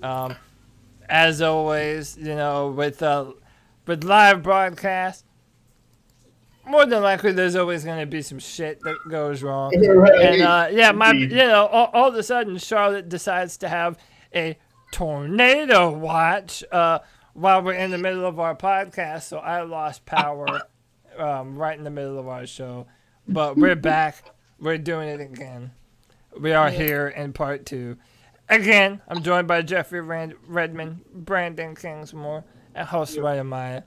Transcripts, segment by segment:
Um, as always, with live broadcast, more than likely there's always going to be some shit that goes wrong. Right. And Indeed. all of a sudden Charlotte decides to have a tornado watch while we're in the middle of our podcast, so I lost power right in the middle of our show. But we're back. We're doing it again. We are here in part 2. Again, I'm joined by Jeffrey Redmond, Brandon Kingsmore, and Josue Amaya.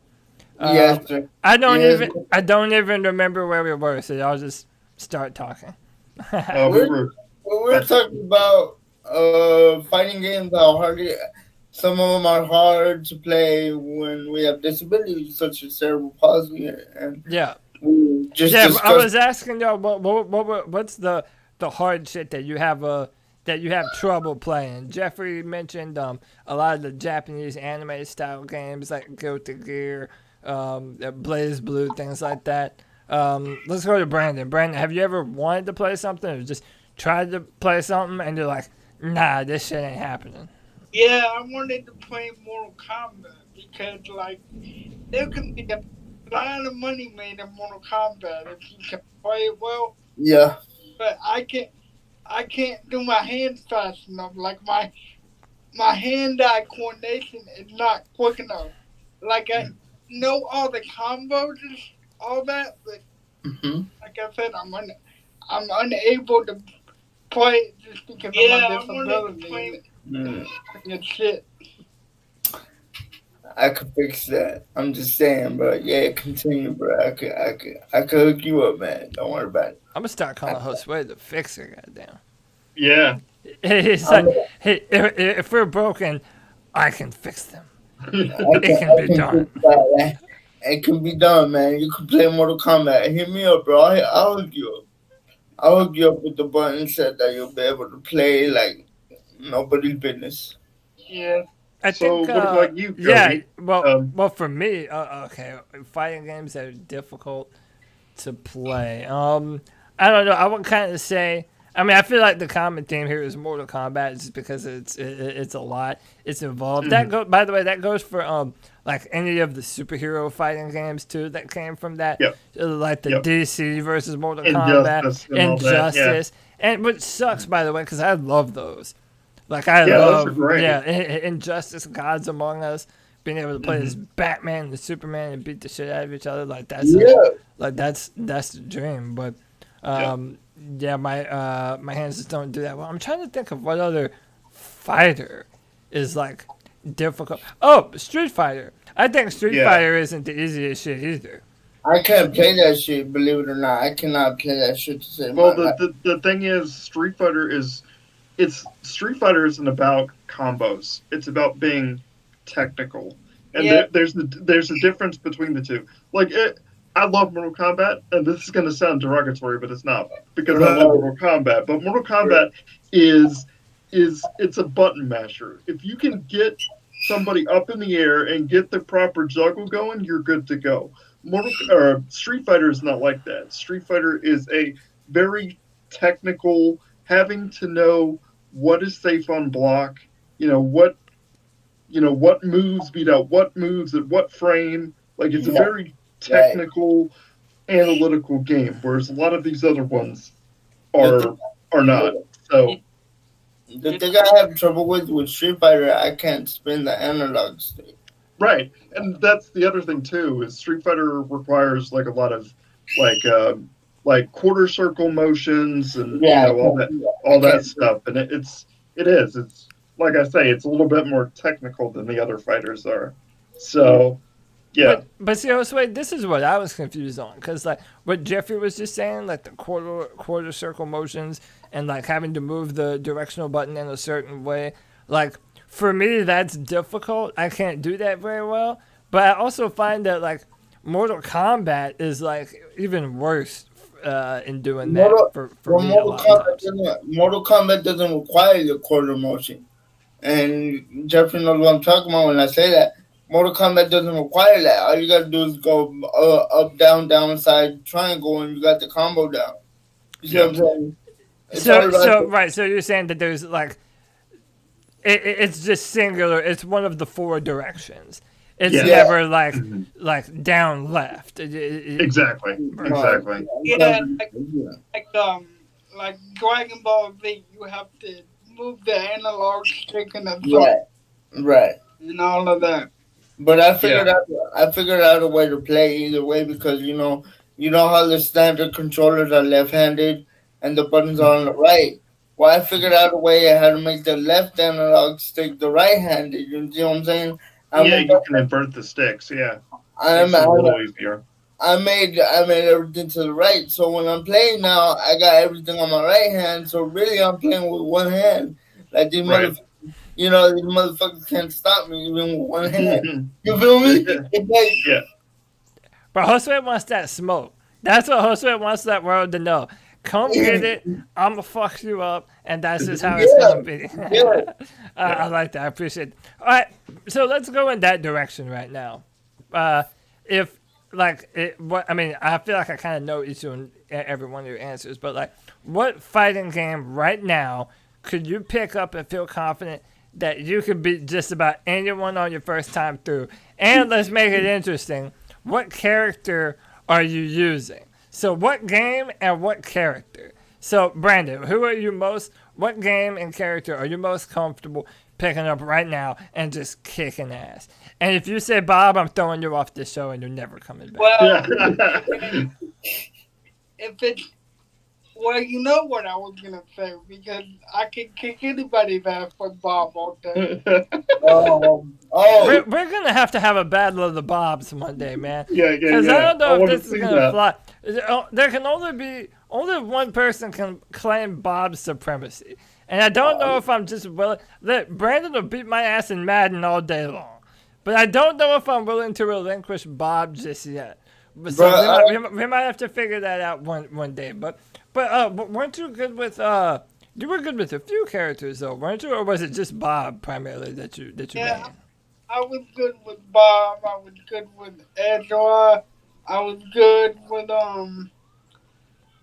Yes, sir. I don't Yes. even remember where we were, so y'all just start talking. We We're, were we're talking about fighting games. How hard some of them are hard to play when we have disabilities such as cerebral palsy, and Yeah. we just I discussed. was asking y'all what's the hard shit that you have trouble playing. Jeffrey mentioned a lot of the Japanese anime style games like Guilty Gear, Blaze Blue, things like that. Let's go to Brandon. Brandon, have you ever wanted to play something or just tried to play something and you're like, nah, this shit ain't happening? Yeah, I wanted to play Mortal Kombat because, like, there can be a lot of money made in Mortal Kombat if you can play it well. Yeah, But I can't do my hands fast enough. Like my hand-eye coordination is not quick enough. Like I know all the combos and all that, but like I said, I'm unable to play it just because of my disability. And shit. I could fix that. I'm just saying, bro. Yeah, continue, bro. I could hook you up, man. Don't worry about it. I'm gonna start calling Josue the fixer, goddamn. yeah. He's like, hey, if we're broken, I can fix them. It can be done. It can be done, man. You can play Mortal Kombat. Hit me up, bro. I'll hook you up. I'll hook you up with the button set that you'll be able to play like nobody's business. Yeah. I So, think, what about you, Cody? yeah, well, Um, for me, okay, fighting games that are difficult to play. I don't know. I would kind of say. I mean, I feel like the common theme here is Mortal Kombat, just because it's a lot. It's involved. By the way, that goes for like any of the superhero fighting games too that came from that. Yep. Like the Yep. DC versus Mortal Injustice Kombat, and all that, yeah. Injustice, and which sucks, by the way, because I love those. Like I Yeah, those are love, great. Injustice, Gods Among Us, being able to play as Batman and Superman and beat the shit out of each other. Like that's that's the dream. But yeah, my hands just don't do that well. I'm trying to think of what other fighter is like difficult. Oh, Street Fighter. I think Street Fighter isn't the easiest shit either. I can't play that shit, believe it or not. I cannot play that shit to save well, my life. the thing is, Street Fighter isn't about combos. It's about being technical, and there's a difference between the two. Like I love Mortal Kombat, and this is going to sound derogatory, but it's not because I love Mortal Kombat. But Mortal Kombat is it's a button masher. If you can get somebody up in the air and get the proper juggle going, you're good to go. Street Fighter is not like that. Street Fighter is a very technical, having to know what is safe on block, what moves beat out what moves at what frame. Like it's a very technical, analytical game, whereas a lot of these other ones are not. So the thing I have trouble with Street Fighter, I can't spin the analog stick. right, and that's the other thing too. Is Street Fighter requires like a lot of like quarter circle motions and all that stuff, and it's like I say, it's a little bit more technical than the other fighters are. So yeah. But see, wait, this is what I was confused on, because like what Jeffrey was just saying, like the quarter circle motions and like having to move the directional button in a certain way, like for me that's difficult. I can't do that very well. But I also find that like Mortal Kombat is like even worse in doing that for me. Mortal Kombat doesn't require the quarter motion, and Jeffrey knows what I'm talking about when I say that. Mortal Kombat doesn't require that. All you gotta do is go up, down, downside, triangle, and you got the combo down. You see what I'm saying? So you're saying that there's like it's just singular. It's one of the 4 directions. It's Yeah. never like Mhm. like down left. Exactly. Exactly. Yeah, like Dragon Ball Z, you have to move the analog stick and the Right. and all of that. But I figured out a way to play either way because you know how the standard controllers are left-handed and the buttons are on the right. Well, I figured out a way how to make the left analog stick the right-handed. You know what I'm saying? You can invert the sticks. Yeah, it's a little easier. I made everything to the right, so when I'm playing now, I got everything on my right hand. So really, I'm playing with one hand. Like these motherfuckers, these motherfuckers can't stop me even with one hand. You feel me? It's like, Yeah. But Josue wants that smoke. That's what Josue wants that world to know. Come get it. I'ma fuck you up, and that's just how it's gonna be. I like that. I appreciate it. All right, so let's go in that direction right now. I feel like I kind of know each and every one of your answers, but like, what fighting game right now could you pick up and feel confident that you could beat just about anyone on your first time through? And let's make it interesting. What character are you using? So what game and what character? So Brandon, what game and character are you most comfortable picking up right now and just kicking ass? And if you say Bob, I'm throwing you off this show and you're never coming back. Well, you know what I was gonna say because I can kick anybody's ass for Bob all day. We're gonna have to have a battle of the Bobs one day, man. Because I don't know if this is gonna fly. There can only one person can claim Bob's supremacy, and I don't know if I'm just willing. Brandon will beat my ass in Madden all day long, but I don't know if I'm willing to relinquish Bob just yet. So we might have to figure that out one day. But weren't you good with you were good with a few characters though, weren't you? Or was it just Bob primarily that you made? I was good with Bob. I was good with Ezra. I was good with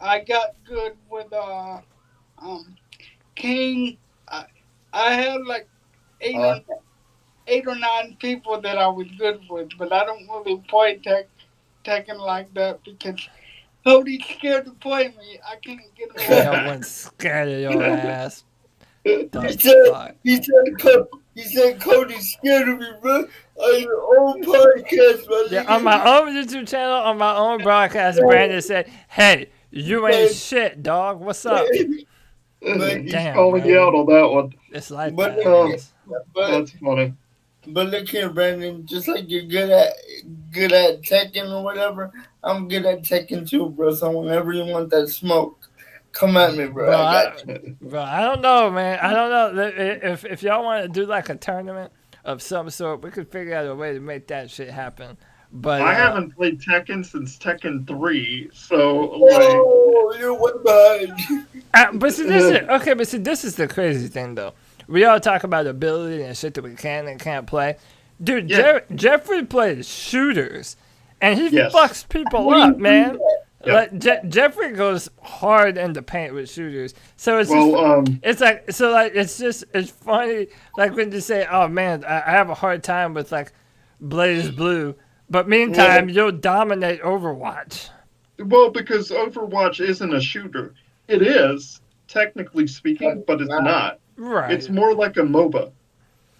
I got good with King. I had like 8 or 9 people that I was good with, but I don't really play Tekken like that because Cody's scared to play me. I can't get him. No one's scared of your ass. He said Cody's scared of me, bro. On your own podcast, bro. Yeah, on my own YouTube channel, on my own broadcast, Brandon said, "Hey, you ain't shit, dog. What's up?" He's calling you out on that one. It's like that's funny. But look here, Brandon. Just like you're good at Tekken or whatever, I'm good at Tekken too, bro. So whenever you want that smoke, come at me, bro. I don't know, man. I don't know if y'all want to do like a tournament of some sort. We could figure out a way to make that shit happen. But I haven't played Tekken since Tekken 3, so you're one behind. But see, this is the crazy thing, though. We all talk about ability and shit that we can and can't play. Dude, Jeffrey plays shooters, and he fucks people up, man. Like Jeffrey goes hard in the paint with shooters, so it's it's funny. Like when you say, "Oh man, I have a hard time with like Blaze Blue," but meantime you'll dominate Overwatch. Well, because Overwatch isn't a shooter. It is technically speaking, but it's not. Right. It's more like a MOBA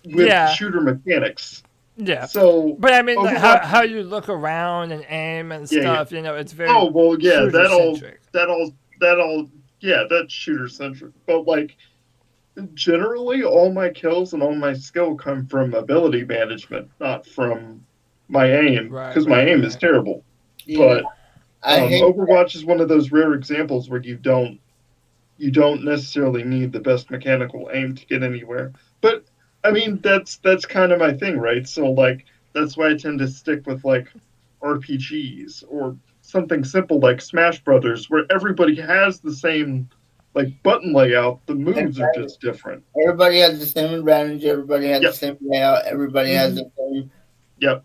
with shooter mechanics. Yeah. So, but I mean, like, how you look around and aim and stuff, it's very. Oh well, yeah, shooter-centric. That's shooter centric. But like, generally, all my kills and all my skill come from ability management, not from my aim, because my aim is terrible. Yeah. But Overwatch is one of those rare examples where you don't necessarily need the best mechanical aim to get anywhere. But I mean, that's kind of my thing, right? So like, that's why I tend to stick with like RPGs or something simple like Smash Brothers, where everybody has the same like button layout. The moves are just different. Everybody has the same advantage. Everybody has the same layout. Everybody has the same. Yep.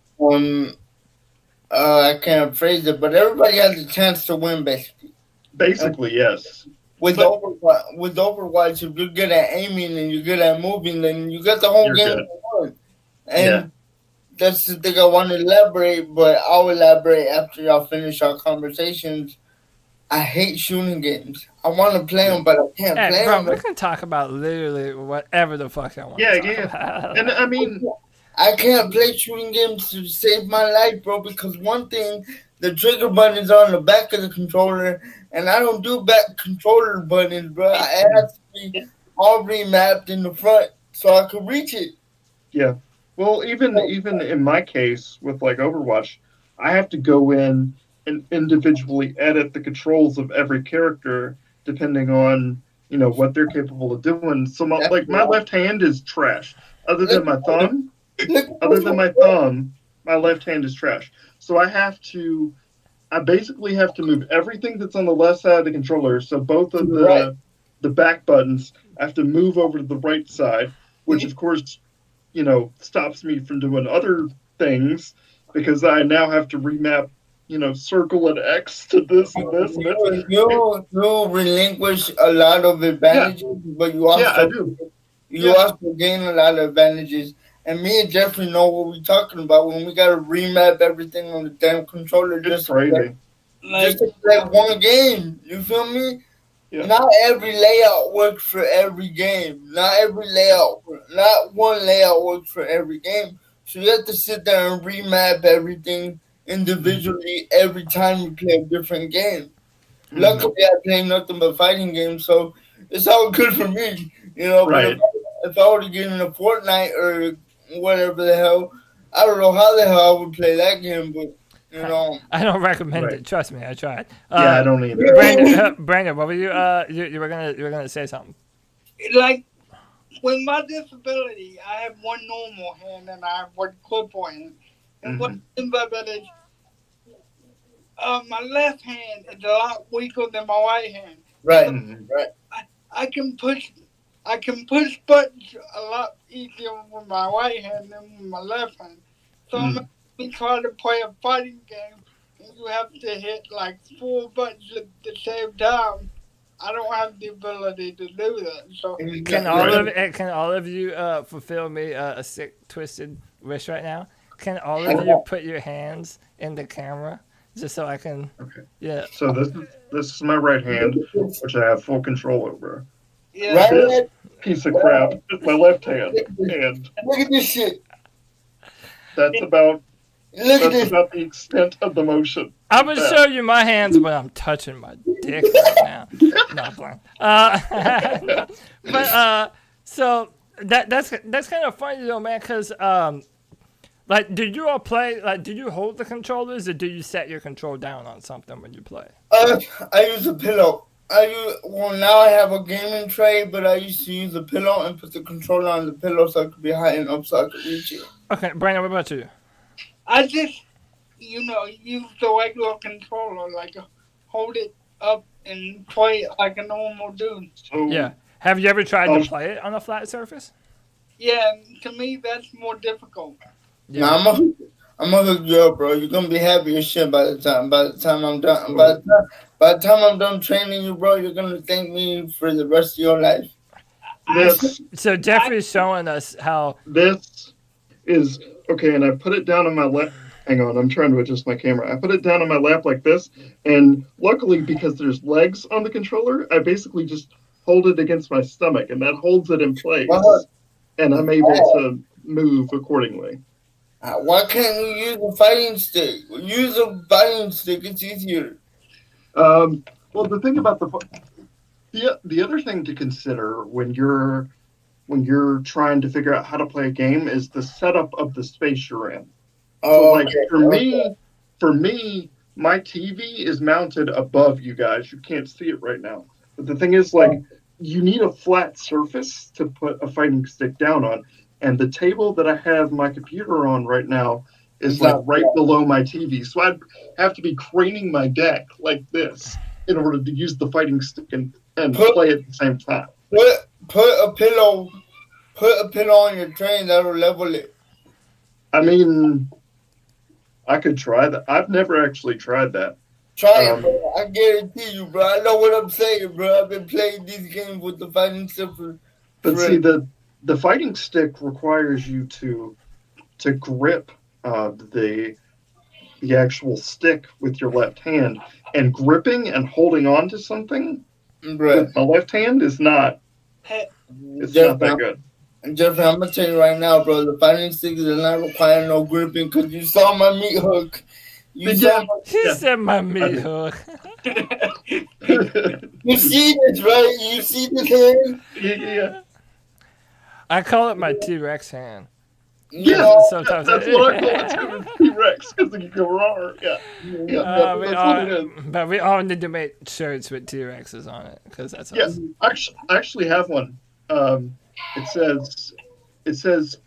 I can't phrase it, but everybody has a chance to win, basically. Basically, yes. with Overwatch, if you're good at aiming and you're good at moving, then you get the whole game going. And that's the thing I want to elaborate, but I'll elaborate after y'all finish our conversations. I hate shooting games. I want to play them, but I can't play them. We can talk about literally whatever the fuck I want. And I mean, I can't play shooting games to save my life, bro, because one thing, the trigger button is on the back of the controller, and I don't do back controller buttons, bro. It has to be all remapped in the front so I can reach it. Yeah. Well, even in my case with like Overwatch, I have to go in and individually edit the controls of every character depending on, you know, what they're capable of doing. So my left hand is trash. Other than my thumb, my left hand is trash. So I basically have to move everything that's on the left side of the controller. So both of the back buttons have to move over to the right side, which of course, you know, stops me from doing other things because I now have to remap, you know, circle and X to this and this and this. You relinquish a lot of advantages, but you also also gain a lot of advantages. And me and Jeffrey know what we're talking about when we gotta remap everything on the damn controller just to play one game. You feel me? Yeah. Not every layout works for every game. Not one layout works for every game. So you have to sit there and remap everything individually every time you play a different game. Mm-hmm. Luckily, I play nothing but fighting games, so it's all good for me. You know, but if I were to get into Fortnite or whatever the hell, I don't know how the hell I would play that game, but you know, I don't recommend it. Trust me, I tried. I don't either. Brandon, what were you? You were gonna say something. Like with my disability, I have one normal hand and I have one cripple hand. And what is my left hand is a lot weaker than my right hand. Right, so I can push buttons a lot easier with my right hand than with my left hand. So I'm trying to play a fighting game and you have to hit like 4 buttons at the same time. I don't have the ability to do that. So can all of you fulfill me a sick twisted wish right now? Can all of you put your hands in the camera just so I can? Okay. Yeah. So this is my right hand, which I have full control over. Yeah. This piece of crap is my left hand, and look at this shit. That's about the extent of the motion. I'm gonna show you my hands when I'm touching my dick right now. Not blind. But so that's kind of funny though, man, because like, did you all play? Like, do you hold the controllers, or do you set your control down on something when you play? I use a pillow. Now I have a gaming tray, but I used to use a pillow and put the controller on the pillow so I could be high and up so I could reach it. Okay, Brandon, what about you? I just, use the regular controller, like hold it up and play it like a normal dude. Yeah. Have you ever tried to play it on a flat surface? Yeah, to me that's more difficult. Yeah. Nah, I'm gonna hook you up, bro. You're gonna be happy as shit by the time I'm done. By the time I'm done training you, bro, you're gonna thank me for the rest of your life. So Jeffrey's showing us how this is okay, and I put it down on my lap. Hang on, I'm trying to adjust my camera. I put it down on my lap like this, and luckily because there's legs on the controller, I basically just hold it against my stomach, and that holds it in place, and I'm able to move accordingly. Why can't you use a fighting stick? Use a fighting stick; it's easier. Well, the thing about the other thing to consider when you're trying to figure out how to play a game is the setup of the space you're in. For me, my TV is mounted above you guys. You can't see it right now. But the thing is, like, you need a flat surface to put a fighting stick down on. And the table that I have my computer on right now is like right below my TV. So I'd have to be craning my deck like this in order to use the fighting stick and play at the same time. Put a pillow on your tray and that'll level it. I mean, I could try that. I've never actually tried that. Try it, bro. I guarantee you, bro. I know what I'm saying, bro. I've been playing these games with the fighting stick But see, the fighting stick requires you to grip the actual stick with your left hand, and gripping and holding on to something with my left hand is not. It's not that good. Jeffrey, I'm gonna tell you right now, bro. The fighting stick does not require no gripping because you saw my meat hook. He said my meat hook. You see this, right? You see this hand? Yeah. I call it my T-Rex hand. Yeah, sometimes that's what I call it too, T-Rex, because it can go raw. Yeah. But we all need to make shirts with T-Rexes on it, because that's awesome. I actually have one. It says,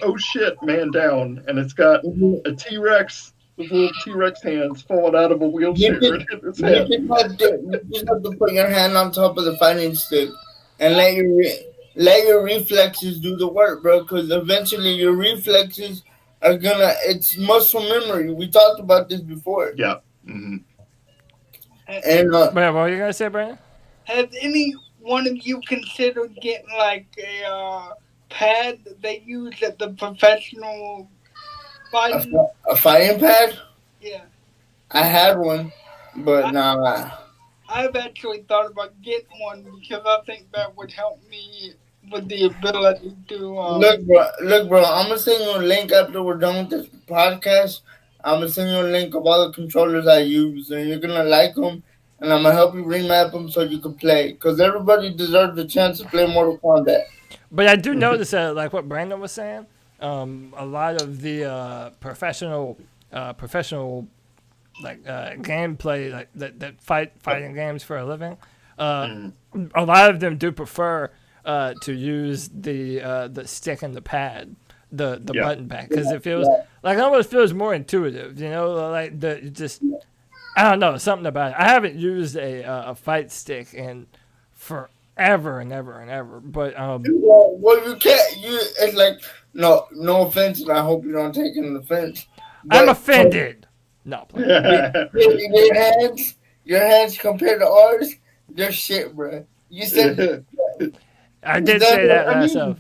"Oh shit, man down," and it's got a T-Rex with little T-Rex hands falling out of a wheelchair. You just have to put your hand on top of the fighting stick and let your reflexes do the work, bro, because eventually your reflexes are it's muscle memory. We talked about this before. Yeah. Mm-hmm. And what were you going to say, Brandon? Has any one of you considered getting like a pad that they use at the professional fighting? A fighting pad? Yeah. I had one, but nah. I've actually thought about getting one because I think that would help me with the ability to. Look, bro. I'm gonna send you a link after we're done with this podcast. I'm gonna send you a link of all the controllers I use, and you're gonna like them. And I'm gonna help you remap them so you can play, because everybody deserves a chance to play Mortal Kombat. But I do notice that, like what Brandon was saying, a lot of the professional like gameplay, like that fighting games for a living, a lot of them do prefer to use the stick and the pad, the button pad, because it feels like it almost feels more intuitive, like I don't know, something about it. I haven't used a fight stick in forever and ever and ever, but well, you can't. It's like no offense, and I hope you don't take it an offense. I'm offended. No, your hands compared to ours, they're shit, bro. You said I did say that myself.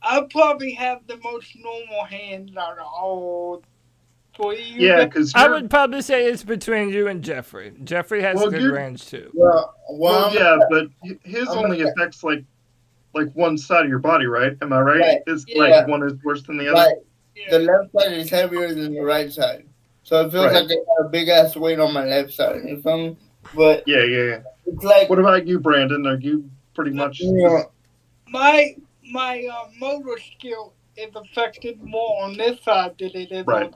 I probably have the most normal hands out of all three. Yeah, because I would probably say it's between you and Jeffrey. Jeffrey has good range too. Well, yeah, but his only affects like one side of your body, right? Am I right? Right. It's like one is worse than the other. Right. Yeah. The left side is heavier than the right side, so it feels like I got a big ass weight on my left side. You feel me? But yeah. It's like. What about you, Brandon? Are you pretty much? My motor skill is affected more on this side than it is on.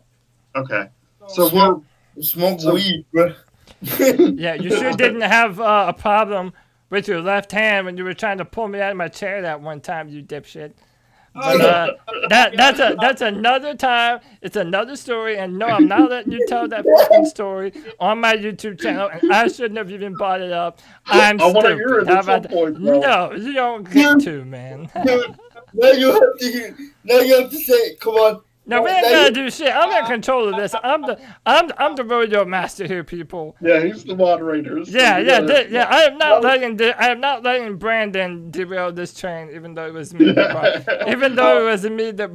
Okay. So smoke weed, bro. Yeah, you sure didn't have a problem with your left hand when you were trying to pull me out of my chair that one time, you dipshit. But, that's another time. It's another story, and no, I'm not letting you tell that fucking story on my YouTube channel, and I shouldn't have even brought it up. I'm stupid. Want to hear it at some point, bro. No, you don't get to, man. Dude, now you have to say, come on. No, we ain't gonna do shit. I'm in control of this. I'm the rodeo master here, people. Yeah, he's the moderator. So yeah. I am not letting Brandon derail this train, even though it was me. That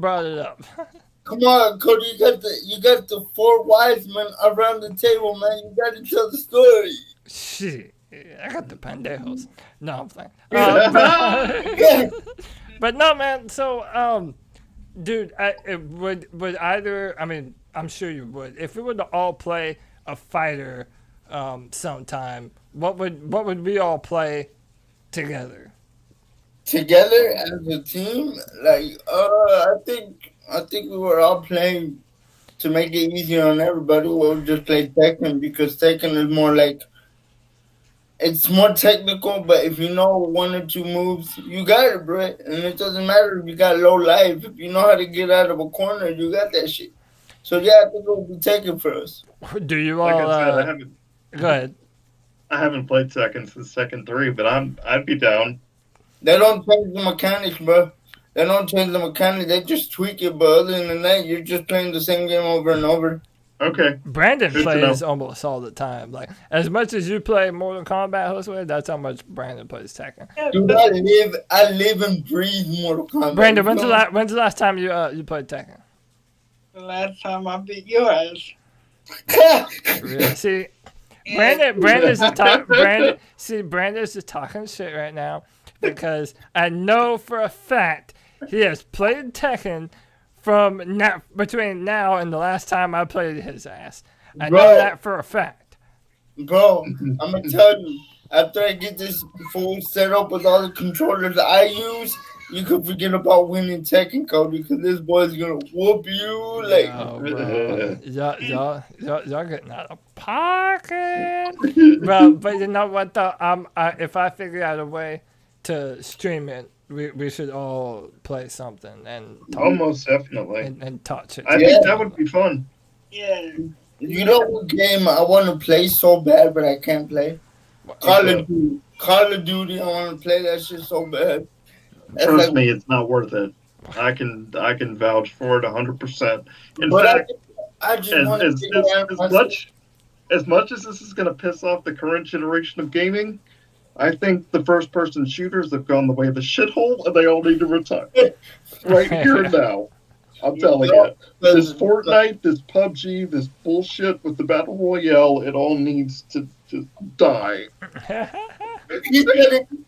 brought it up. Come on, Cody, you got the four wise men around the table, man. You got to tell the story. Shit, I got the pendejos. No, I'm playing. But no, man. So dude, would either? I mean, I'm sure you would. If we were to all play a fighter, sometime, what would we all play together? Together as a team, like I think we were all playing to make it easier on everybody. We'll just play Tekken because Tekken is more like. It's more technical, but if you know one or two moves, you got it, bro. And it doesn't matter if you got low life. If you know how to get out of a corner, you got that shit. So, yeah, I think it will be Tekken for us. Do you all... I haven't... Go ahead. I haven't played Tekken since Tekken 3, but I'd be down. They don't change the mechanics, bro. They just tweak it, but other than that, you're just playing the same game over and over. Okay. Brandon Good to plays know. almost all the time. Like as much as you play Mortal Kombat, Josue, that's how much Brandon plays Tekken. Dude, I live and breathe Mortal Kombat. Brandon, when's the last time you played Tekken? The last time I beat your ass. Really? See, Brandon's just talking shit right now because I know for a fact he has played Tekken from between now and the last time I played his ass. I know that for a fact. Bro, I'm gonna tell you, after I get this full setup with all the controllers I use, you could forget about winning Tekken, Cody, because this boy's gonna whoop you like. Oh, bro. Y'all getting out of pocket, bro. But you know what though? If I figure out a way to stream it, we should all play something and talk, Almost definitely. and touch it. I think that would be fun. Yeah. You know what game I want to play so bad, but I can't play? Call of Duty. Call of Duty. I want to play that shit so bad. Trust me, it's not worth it. I can vouch for it 100%. In fact, I just want to as much as this is going to piss off the current generation of gaming, I think the first-person shooters have gone the way of the shithole, and they all need to retire right here and now. I'm telling you, this Fortnite, this PUBG, this bullshit with the Battle Royale, it all needs to die.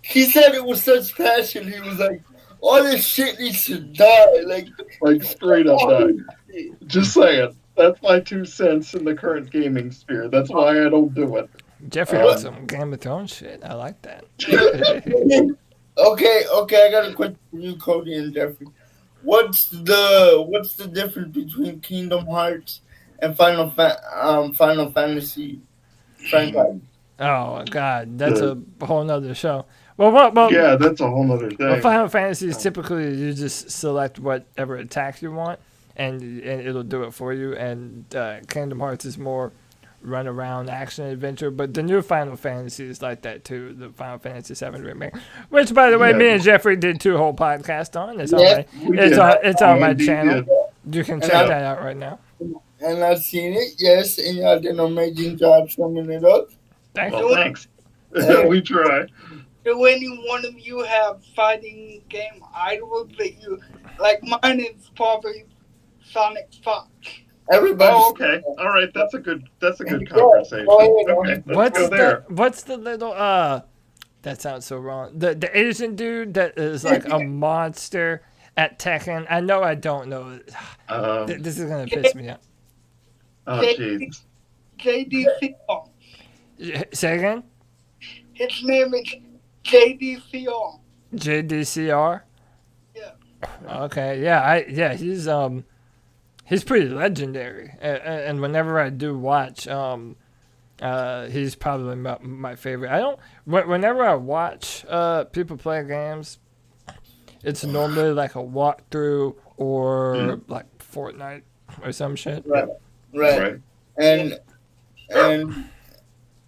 He said it with such passion. He was like, all this shit needs to die. Like straight up die. Just saying. That's my 2 cents in the current gaming sphere. That's why I don't do it. Jeffrey wants some Game of Thrones shit. I like that. Okay, I got a question for you, Cody and Jeffrey. What's the difference between Kingdom Hearts and Final Fantasy franchise? Oh God, that's a whole nother show. Well, yeah, that's a whole nother thing. Well, Final Fantasy is typically you just select whatever attack you want, and it'll do it for you. And Kingdom Hearts is more run around action adventure, but the new Final Fantasy is like that too. The Final Fantasy 7 remake, which by the way, me and Jeffrey did 2 whole podcasts on. It's on my channel. You can check that out right now. And I've seen it, yes, and y'all did an amazing job summing it up. Thanks. We try. Do any one of you have fighting game idols that you like? Mine is probably Sonic Fox. Everybody. Oh, okay. All right. That's a good conversation. Okay, what's the little that sounds so wrong. The Asian dude that is like a monster at Tekken. I know I don't know. This is gonna piss me off. Oh jeez. JDCR. Say again? His name is JDCR. JDCR? Yeah. Okay. Yeah. He's pretty legendary, and whenever I do watch, he's probably my favorite. Whenever I watch people play games, it's normally like a walkthrough or like Fortnite or some shit. Right. And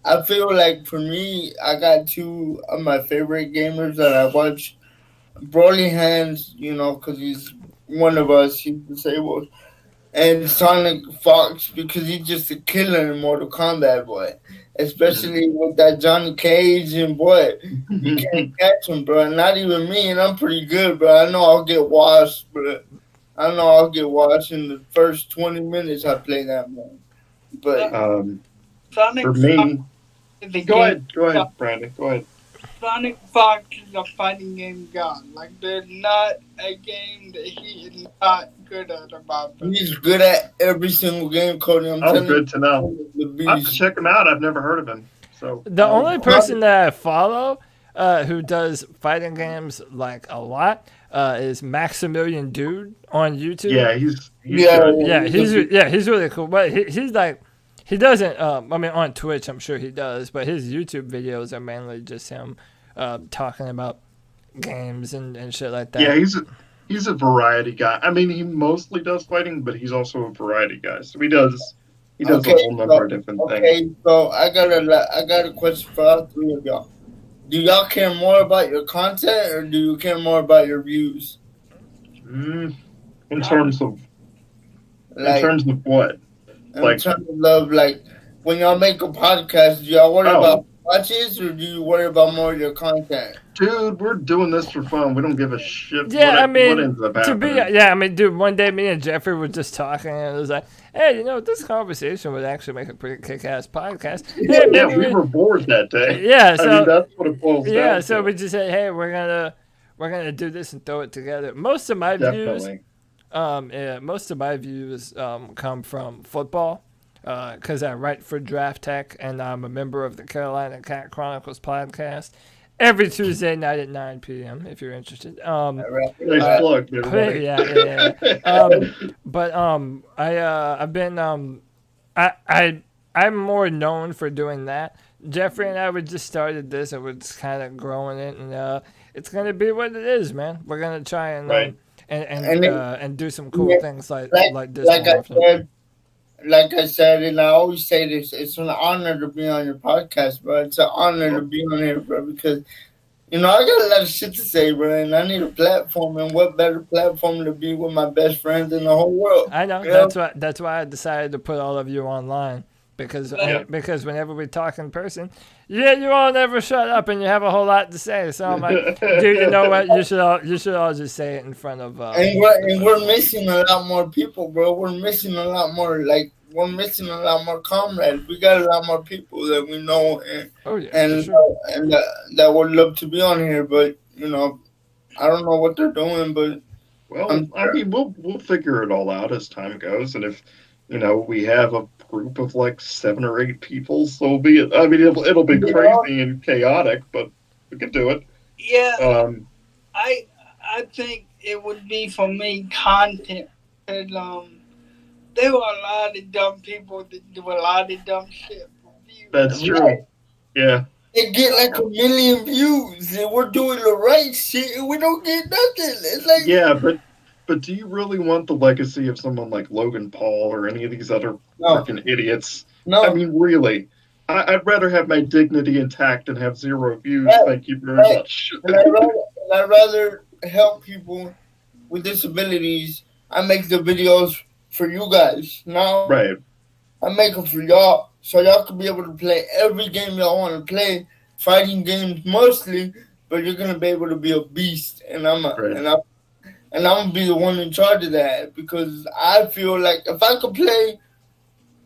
I feel like for me, I got 2 of my favorite gamers that I watch. Broly Hands, because he's one of us. He's disabled. And Sonic Fox, because he's just a killer in Mortal Kombat, boy. Especially with that Johnny Cage, and boy, you can't catch him, bro. Not even me, and I'm pretty good, bro. I know I'll get washed, but I know I'll get washed in the first 20 minutes I play that man. But Sonic for me, Fox is a go ahead, Brandon. Go ahead. Sonic Fox is a fighting game god. Like, there's not a game that he is not good at about. He's good at every single game, Cody. I'm telling good to know. I have to check him out. I've never heard of him. So the only person that I follow who does fighting games like a lot is Maximilian Dude on YouTube. Yeah, he's really cool. But he's like, he doesn't. On Twitch, I'm sure he does. But his YouTube videos are mainly just him talking about games and shit like that. Yeah, he's a variety guy. I mean, he mostly does fighting, but he's also a variety guy. So he does a whole number of different things. Okay, so I got a question for all 3 of y'all. Do y'all care more about your content, or do you care more about your views? In terms of what? In Like, terms of like when y'all make a podcast, do y'all worry oh, about watches or do you worry about more of your content? dude, we're doing this for fun. We don't give a shit Yeah, I what mean, ends up happening. yeah, I mean, dude, one day me and Jeffrey were just talking, and it was like, hey, this conversation would actually make a pretty kick-ass podcast. Hey, Yeah, maybe we were bored that day. yeah, I mean, so that's what it boils down so to. we just said, hey, we're gonna do this and throw it together. Most of my views, Definitely. most of my views come from football, because I write for Draft Tech and I'm a member of the Carolina Cat Chronicles podcast every Tuesday night at 9 p.m. If you're interested. Nice plug, everybody. Yeah. But I've been I'm more known for doing that. Jeffrey and I, we just started this and we're just kind of growing it, and it's gonna be what it is, man. We're gonna try and Right. and do some cool things like this Like more I often. said, and I always say this, it's an honor to be on your podcast, bro. It's an honor to be on here, bro, because I got a lot of shit to say, bro, and I need a platform, and what better platform to be with my best friends in the whole world? I know. That's why I decided to put all of you online, because whenever we talk in person, you all never shut up and you have a whole lot to say. So I'm like, dude, you know what? You should all just say it in front of. And we're missing a lot more people, bro. We're missing a lot more comrades. We got a lot more people that we know and that would love to be on here, but I don't know what they're doing, but well, I mean, we'll figure it all out as time goes, and if we have a group of like 7 or 8 people, so be it. I mean, it'll be crazy and chaotic, but we can do it. Yeah. I think it would be for me content, because there were a lot of dumb people that do a lot of dumb shit. That's true. Yeah. They get like 1 million views, and we're doing the right shit, and we don't get nothing. It's like, yeah, but do you really want the legacy of someone like Logan Paul or any of these other freaking idiots? No. I mean, really. I'd rather have my dignity intact and have 0 views. Right. Thank you very much. And I'd rather help people with disabilities. I make the videos for you guys. Now, right. I make them for y'all, so y'all can be able to play every game y'all want to play, fighting games mostly, but you're gonna be able to be a beast, and I'm gonna be the one in charge of that, because I feel like if I could play,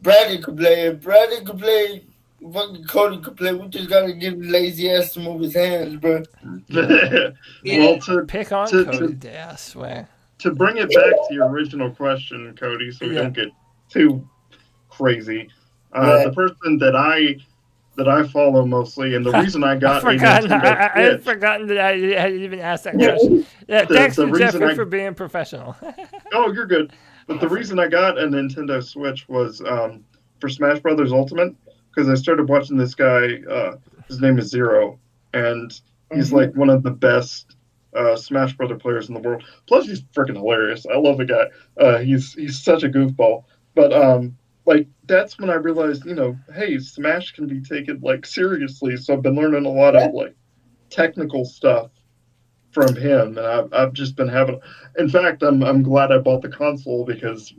Bradley could play. If Bradley could play, fucking Cody could play. We just gotta get his lazy ass to move his hands, bro. Well, to pick on Cody, I swear. To bring it back to your original question, Cody, so we don't get too crazy. The person that I follow mostly, and the reason I got I had forgotten that I had even asked that question. Yeah, thanks to Jeffrey for being professional. Oh, you're good. But the reason I got a Nintendo Switch was for Smash Brothers Ultimate, because I started watching this guy. His name is Zero, and he's like one of the best Smash Brother players in the world. Plus, he's freaking hilarious. I love the guy. He's such a goofball. But like that's when I realized, hey, Smash can be taken like seriously. So I've been learning a lot of like technical stuff from him, and I've just been having. In fact, I'm glad I bought the console, because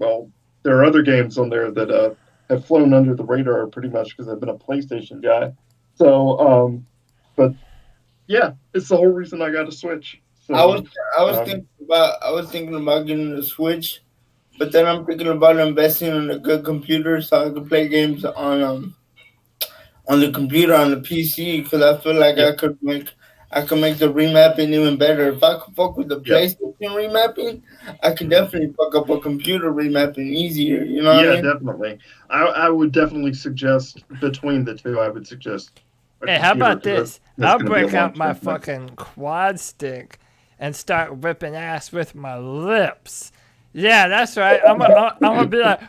there are other games on there that have flown under the radar pretty much because I've been a PlayStation guy. So, but yeah, it's the whole reason I got a Switch. So, I was thinking about getting a Switch, but then I'm thinking about investing in a good computer so I can play games on the computer, on the PC, because I feel like I could make the remapping even better. If I could fuck with the PlayStation remapping, I could definitely fuck up a computer remapping easier. You know what I mean? Definitely. I would definitely suggest between the two. I would suggest. Hey, how about this? I'll break out my fucking quad stick and start whipping ass with my lips. Yeah, that's right. I'm gonna be like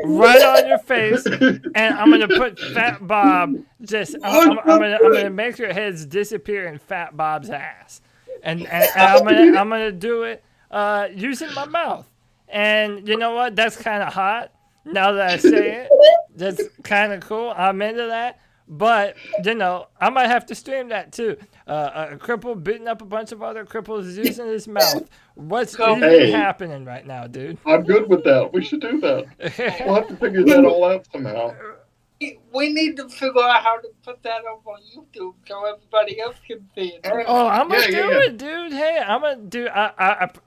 right on your face, and I'm gonna put Fat Bob I'm gonna make your heads disappear in Fat Bob's ass, and I'm gonna do it using my mouth. And you know what? That's kind of hot. Now that I say it, that's kind of cool. I'm into that. But, I might have to stream that too. A cripple beating up a bunch of other cripples using his mouth. What's even happening right now, dude? I'm good with that. We should do that. We'll have to figure that all out somehow. We need to figure out how to put that up on YouTube so everybody else can see it. Oh, I'm gonna do it, dude. Hey, I'm gonna do.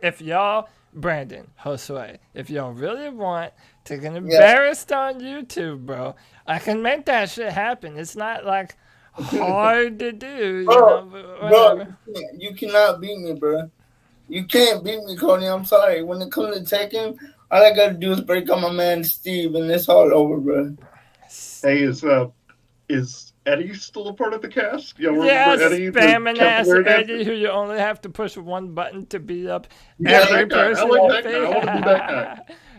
If y'all, Brandon, Josue, if y'all really want to get embarrassed on YouTube, bro, I can make that shit happen. It's not like hard to do. Bro, you cannot beat me, bro. You can't beat me, Cody. I'm sorry. When it comes to Tekken, all I gotta do is break up my man Steve, and it's all over, bro. Hey, is Eddie still a part of the cast? Yes, spamming ass Eddie, who you only have to push one button to beat up every person. I like that guy. I want to be that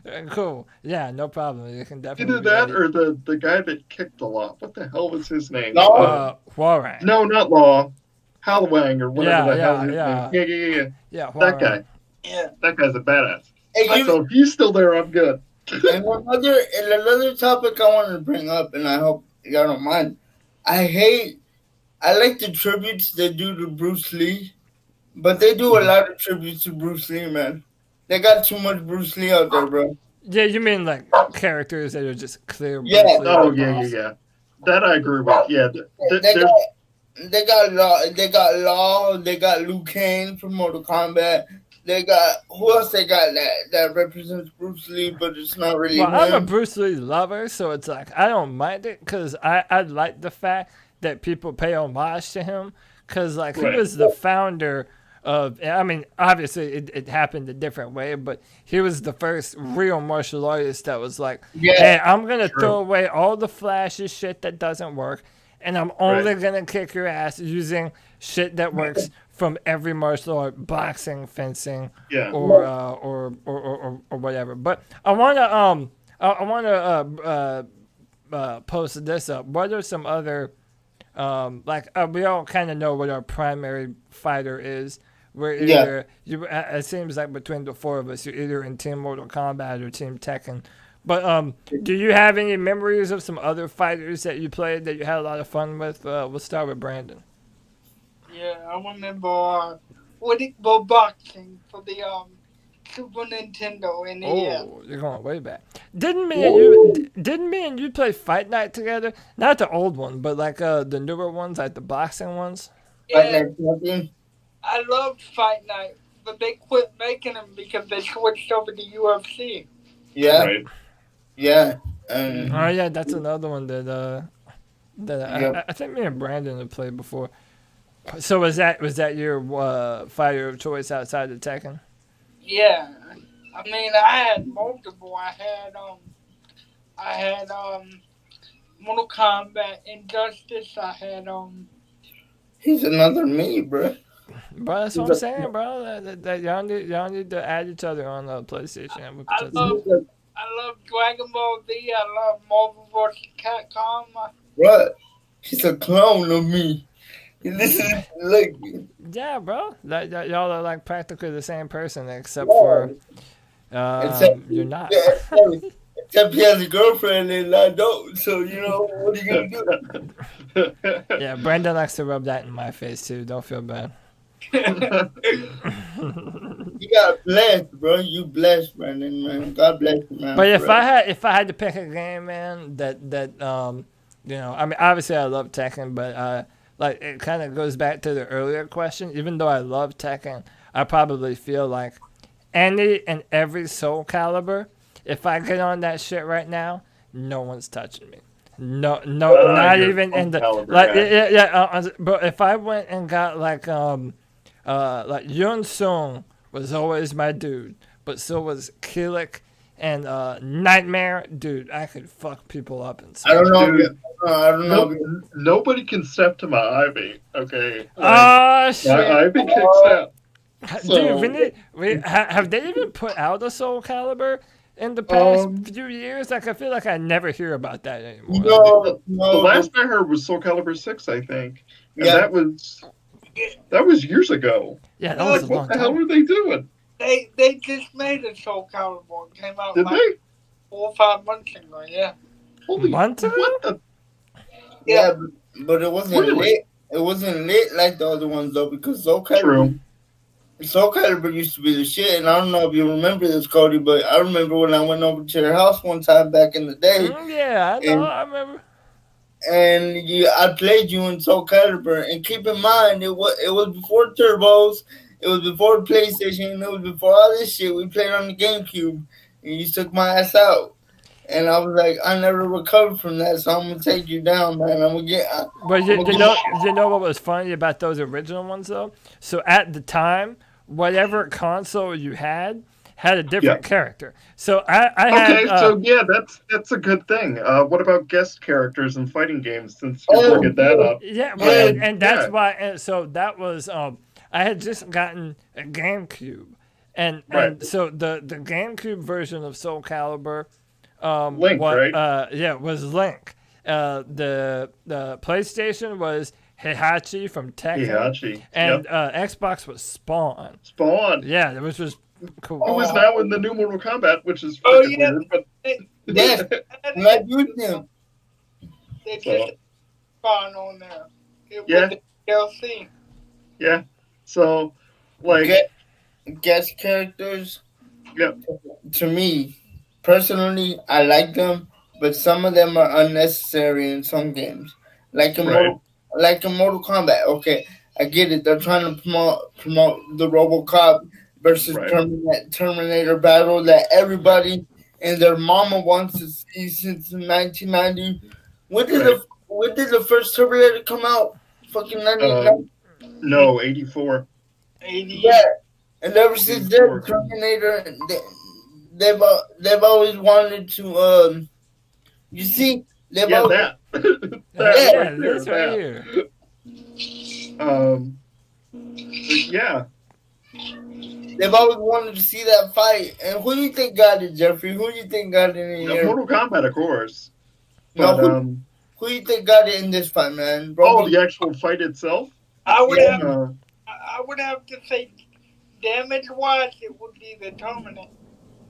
guy. Cool. Yeah, no problem. You can definitely. Either that or the guy that kicked a lot. What the hell was his name? Huarang. No, not Law. Halwang or whatever the hell his name. Yeah. That guy. Yeah. That guy's a badass. Hey, so if he's still there, I'm good. And another topic I wanted to bring up, and I hope y'all don't mind. I like the tributes they do to Bruce Lee, but they do a lot of tributes to Bruce Lee, man. They got too much Bruce Lee out there, bro. Yeah, you mean like characters that are just clear? Yeah. Yeah. That I agree with. Yeah. They got Law. They got Liu Kang from Mortal Kombat. They got who else? They got that represents BruceLee, but it's not really. Well, him. I'm a Bruce Lee lover, so it's like I don't mind it because I like the fact that people pay homage to him because like he was the founder of. I mean, obviously it happened a different way, but he was the first real martial artist that was like, "Hey, I'm gonna throw away all the flashy shit that doesn't work, and I'm only gonna kick your ass using shit that works." From every martial art, boxing, fencing, or whatever. But I wanna post this up. What are some other we all kind of know what our primary fighter is. We're either it seems like between the four of us, you're either in Team Mortal Kombat or Team Tekken. But do you have any memories of some other fighters that you played that you had a lot of fun with? We'll start with Brandon. Yeah, I remember boxing for the Super Nintendo in the you're going way back. Didn't me and you play Fight Night together? Not the old one, but like the newer ones, like the boxing ones. Yeah, I loved Fight Night, but they quit making them because they switched over to UFC. Yeah, yeah. That's another one that I think me and Brandon have played before. So was that your fighter of choice outside of Tekken? Yeah, I mean I had multiple. I had Mortal Kombat, Injustice. I had He's another me, bro. Bro, that's what I'm saying, bro. That y'all need to add each other on the PlayStation. I love Dragon Ball Z. I love Marvel vs. Capcom. What? He's a clone of me. Look. Yeah, bro. Y'all are like practically the same person, except for you're not. Except he has a girlfriend and I don't. So what are you gonna do? Yeah, Brandon likes to rub that in my face too. Don't feel bad. You got blessed, bro. You blessed, Brandon, man. God bless you, man. But if I had to pick a game, man, that I mean, obviously I love Tekken, but like it kind of goes back to the earlier question. Even though I love Tekken, I probably feel like any and every Soul Calibur, if I get on that shit right now, no one's touching me. No, not even in the like. But if I went and got like Yun Sung was always my dude, but so was Kilik and Nightmare, dude. I could fuck people up and stuff. I don't know. Nobody can step to my Ivy. Okay. Shit. My Ivy kicks out. So. Dude, have they even put out a Soul Calibur in the past few years? Like, I feel like I never hear about that anymore. No. The last I heard was Soul Calibur 6, I think. And that was years ago. Yeah, that was a long time. What the hell were they doing? They just made a Soul Calibur and came out Did they? 4 or 5 months ago, yeah. Holy months ago? What the? Yeah, but it wasn't Really? lit. It wasn't lit like the other ones though, because True. Soul Calibur used to be the shit. And I don't know if you remember this, Cody, but I remember when I went over to your house one time back in the day, Yeah, I know. I remember. and I played you in Soul Calibur. And keep in mind, it was before turbos, it was before PlayStation, it was before all this shit. We played on the GameCube, and you took my ass out. And I was like, I never recovered from that, so I'm gonna take you down, man. I'm gonna get. But you know what was funny about those original ones though? So at the time, whatever console you had a different character. So I had. Okay, so yeah, that's a good thing. What about guest characters in fighting games? Since you're bringing that up, Yeah, well, and that's why. And so that was. I had just gotten a GameCube, and so the GameCube version of Soul Calibur. Link, right? Yeah, it was Link. The PlayStation was Heihachi from Tekken. And Xbox was Spawn. Spawn. Yeah, which was cool. Who is now in the new Mortal Kombat, which is weird. But yes, like you them. They just Spawn on there. It was the DLC. Yeah. So, like guest characters. Yeah. To me. Personally, I like them, but some of them are unnecessary in some games. Like in Mortal Kombat. Okay, I get it. They're trying to promote the RoboCop versus Terminator battle that everybody and their mama wants to see since 1990. When did the first Terminator come out? Fucking 99? No, 84. 80. Yeah, and ever since then, Terminator. They've always wanted to you see they've always, that's right here. Yeah. They've always wanted to see that fight. And who do you think got it, Jeffrey? Who do you think got it in here? Mortal Kombat, of course. But, who do you think got it in this fight, man? The actual fight itself? I would have to say damage-wise, it would be the Terminator.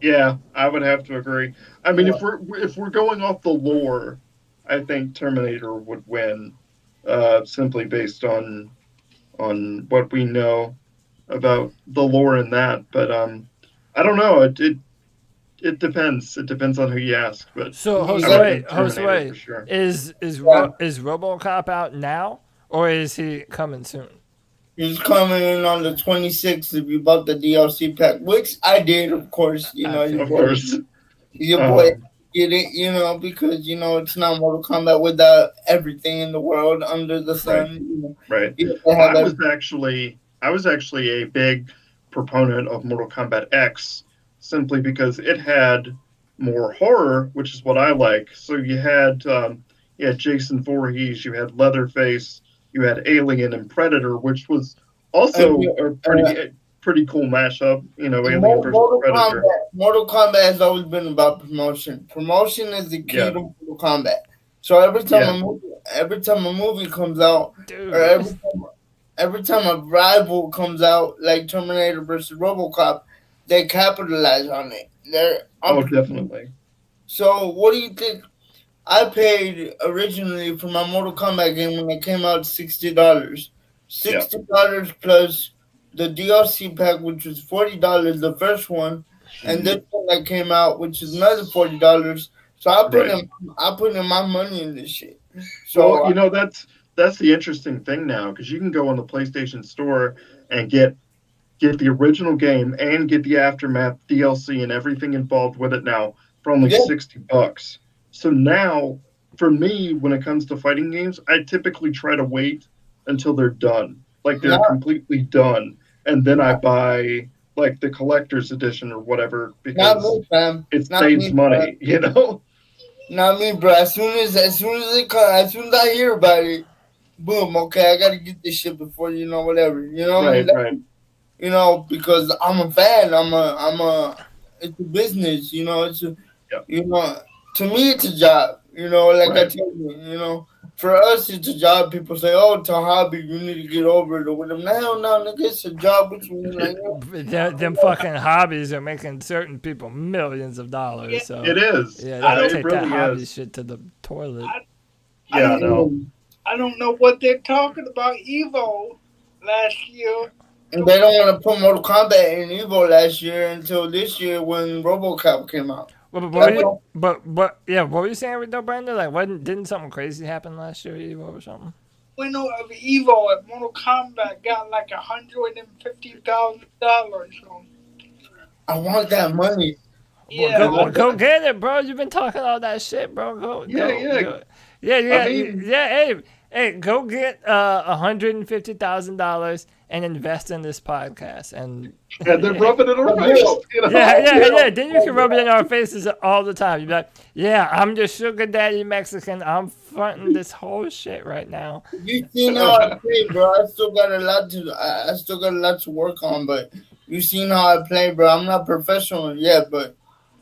Yeah, I would have to agree. I mean, if we're going off the lore, I think Terminator would win, simply based on what we know about the lore in that. But I don't know. It depends. It depends on who you ask. But so Josue, sure. is RoboCop out now, or is he coming soon? He's coming in on the 26th if you bought the DLC pack, which I did, of course. You know, of course. Your boy get it, you know, because, you know, it's not Mortal Kombat without everything in the world under the sun. Right. You know, I was actually a big proponent of Mortal Kombat X simply because it had more horror, which is what I like. So you had Jason Voorhees, you had Leatherface, you had Alien and Predator, which was also a pretty cool mashup. You know, Alien versus Predator. Mortal Kombat has always been about promotion. Promotion is the key to Mortal Kombat. So every time a movie comes out, or every time a rival comes out, like Terminator versus RoboCop, they capitalize on it. Definitely. So what do you think? I paid originally for my Mortal Kombat game when it came out $60. $60 plus the DLC pack, which was $40, the first one, and this one that came out, which is another $40. So I put in my money in this shit. So you know, that's the interesting thing now, because you can go on the PlayStation Store and get the original game and get the Aftermath DLC and everything involved with it now for only $60. So now, for me, when it comes to fighting games, I typically try to wait until they're done. Like, they're completely done. And then I buy, like, the collector's edition or whatever, because it saves money, you know? Not me, bro. As soon as I hear about it, boom, okay, I got to get this shit before, you know, whatever. You know? Right. You know, because I'm a fan. It's a business, you know? You know... To me, it's a job, you know, like I tell you, you know. For us, it's a job. People say, it's a hobby. You need to get over it or whatever. No, nigga, it's a job. What you mean, like, them fucking hobbies are making certain people millions of dollars. So it is. Yeah, they take really that hobby shit to the toilet. Yeah, no. I don't know what they're talking about Evo last year. And they don't want to put Mortal Kombat in Evo last year until this year when RoboCop came out. What were you saying though, Brandon? Like, didn't something crazy happen last year, Evo or something? Winner of Evo at Mortal Kombat got like $150,000. So. I want that money. Yeah, go get it, bro. You've been talking all that shit, bro. Go. Hey, go get $150,000 and invest in this podcast, and then rub it in our face. You know? Yeah. Then you can rub it in our faces all the time. You'd be like, "Yeah, I'm just sugar daddy Mexican. I'm fronting this whole shit right now." You seen how I play, bro? I still got a lot to work on, but you seen how I play, bro. I'm not professional yet, but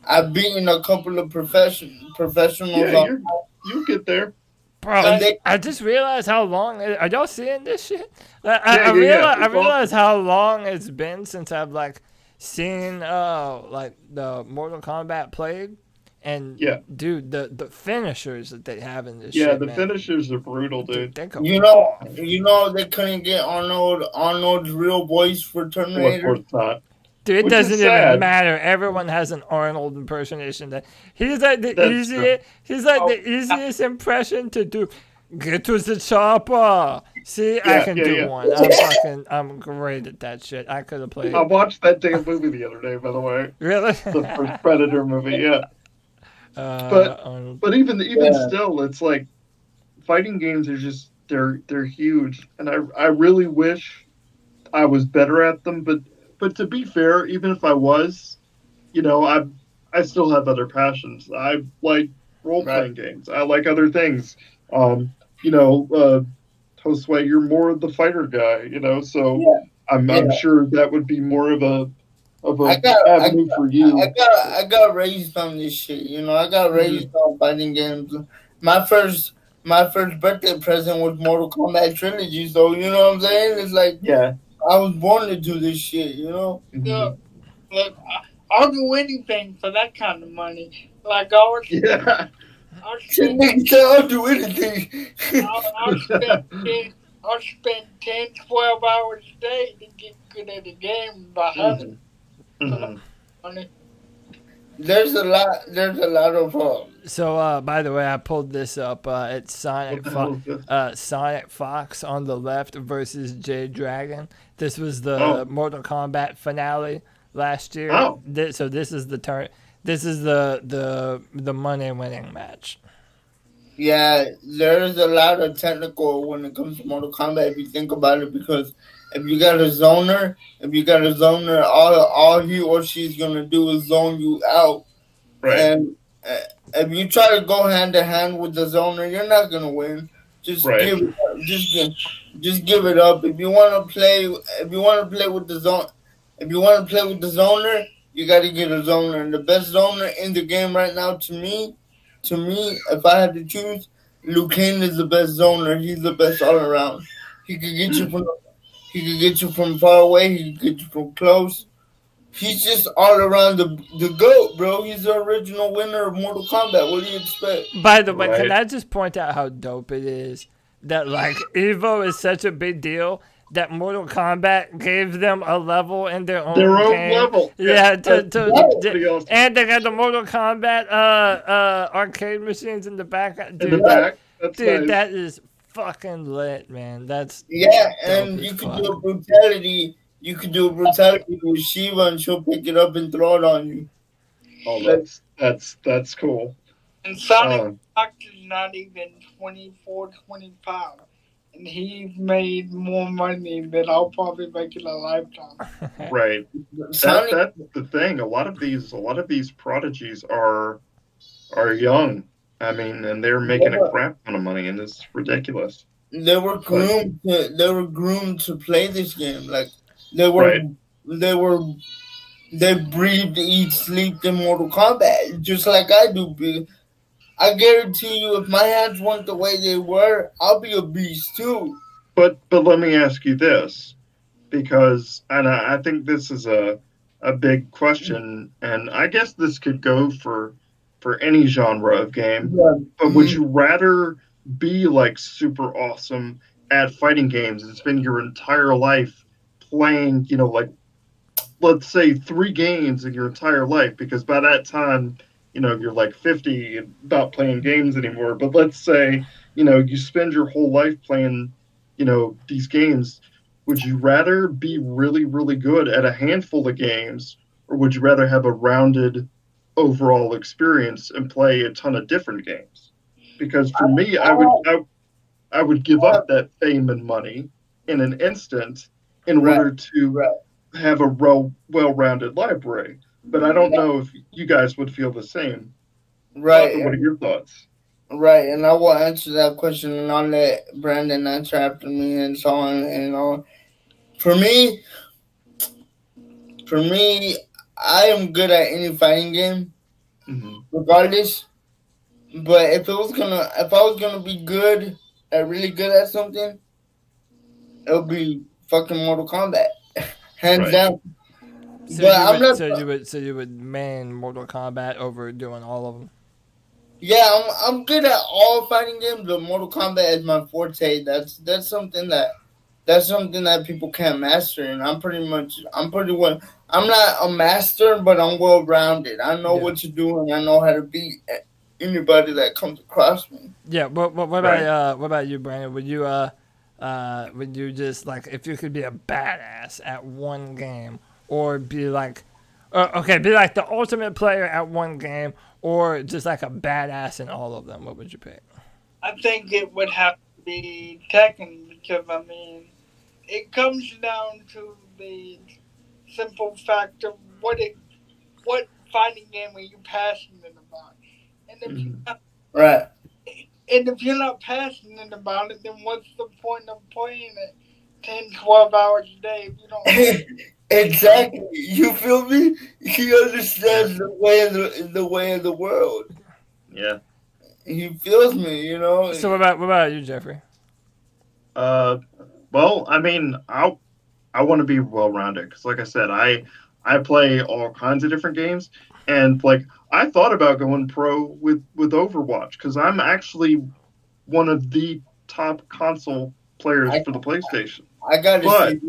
I've beaten a couple of professionals. Yeah, you get there. Bro, I just realized how long. Are y'all seeing this shit? I realize how long it's been since I've like seen like the Mortal Kombat played, and dude, the finishers that they have in this. Yeah, shit, the man. Finishers are brutal, dude. You know they couldn't get Arnold's real voice for Terminator. Well, of course not. Dude, it doesn't even matter. Everyone has an Arnold impersonation. He's like the easiest. He's like the easiest impression to do. Get to the chopper. See, I can do one. I'm great at that shit. I could have played. I watched that damn movie the other day, by the way. Really? The first Predator movie, yeah. But even still, it's like fighting games are just they're huge, and I really wish I was better at them, but to be fair, even if I was, I still have other passions. I like role-playing games. I like other things. Josue, you're more of the fighter guy, so I'm sure that would be more of a avenue for you. I got raised on this shit, I got raised on fighting games. My first birthday present was Mortal Kombat Trilogy, so you know what I'm saying? It's like I was born to do this shit, Yeah. Look, I'll do anything for that kind of money. Like I'll spend 10, 12 hours a day to get good at the game by having money. There's a lot of So, by the way, I pulled this up. It's Sonic Fox on the left versus Jade Dragon. This was the Mortal Kombat finale last year. Oh. So this is the turn. This is the money winning match. Yeah, there's a lot of technical when it comes to Mortal Kombat if you think about it, because if you got a zoner, all he or she's gonna do is zone you out. Right. And if you try to go hand to hand with the zoner, you're not gonna win. Just give it up. Just give it up. If you want to play with the zoner, you got to get a zoner. And the best zoner in the game right now, to me, if I had to choose, Liu Kang is the best zoner. He's the best all around. He could get you from far away. He could get you from close. He's just all around the GOAT, bro. He's the original winner of Mortal Kombat. What do you expect? By the way, can I just point out how dope it is that, like, Evo is such a big deal that Mortal Kombat gave them a level in their own game. Level. Yeah, and they got the Mortal Kombat arcade machines in the back. Dude, in the back. That's nice. That is fucking lit, man. That's and you could do a brutality. You could do a brutality with Shiva, and she'll pick it up and throw it on you. Oh, that's cool. And Sonic Fox is not even 24, 25. And he's made more money than I'll probably make in a lifetime. Right. That's the thing. A lot of these prodigies are young. I mean, and they're making a crap ton of money, and it's ridiculous. They were groomed to play this game. Like they breathed, eat, sleep in Mortal Kombat, just like I do. I guarantee you, if my hands weren't the way they were, I'll be a beast too. But let me ask you this, because I think this is a big question, and I guess this could go for any genre of game. Yeah. But would you rather be like super awesome at fighting games and spend your entire life playing, like let's say 3 games in your entire life, because by that time, you're like 50 and not playing games anymore. But let's say, you spend your whole life playing, these games. Would you rather be really, really good at a handful of games, or would you rather have a rounded overall experience and play a ton of different games? Because for me, I would give up that fame and money in an instant in order to have a well-rounded library. But I don't know if you guys would feel the same. Right. What are your thoughts? Right, and I will answer that question, and I'll let Brandon answer after me, and so on and on. For me, I am good at any fighting game, regardless. But if I was gonna be really good at something, it would be fucking Mortal Kombat, hands down. So you would main Mortal Kombat over doing all of them. Yeah, I'm good at all fighting games, but Mortal Kombat is my forte. That's something that people can't master, and I'm pretty well. I'm not a master, but I'm well rounded. I know what to do, and I know how to beat anybody that comes across me. Yeah. What about you, Brandon? Would you just like, if you could be a badass at one game, or be like, be like the ultimate player at one game, or just like a badass in all of them? What would you pick? I think it would have to be Tekken, because it comes down to the simple fact of what fighting game are you passionate about, and if you're not passionate about it, then what's the point of playing it 10, 12 hours a day if you don't? Exactly. You feel me? He understands the way of the world. Yeah. He feels me, So what about you, Jeffrey? Well, I want to be well-rounded, because like I said, I play all kinds of different games, and like I thought about going pro with Overwatch, because I'm actually one of the top console players for the PlayStation. I got it.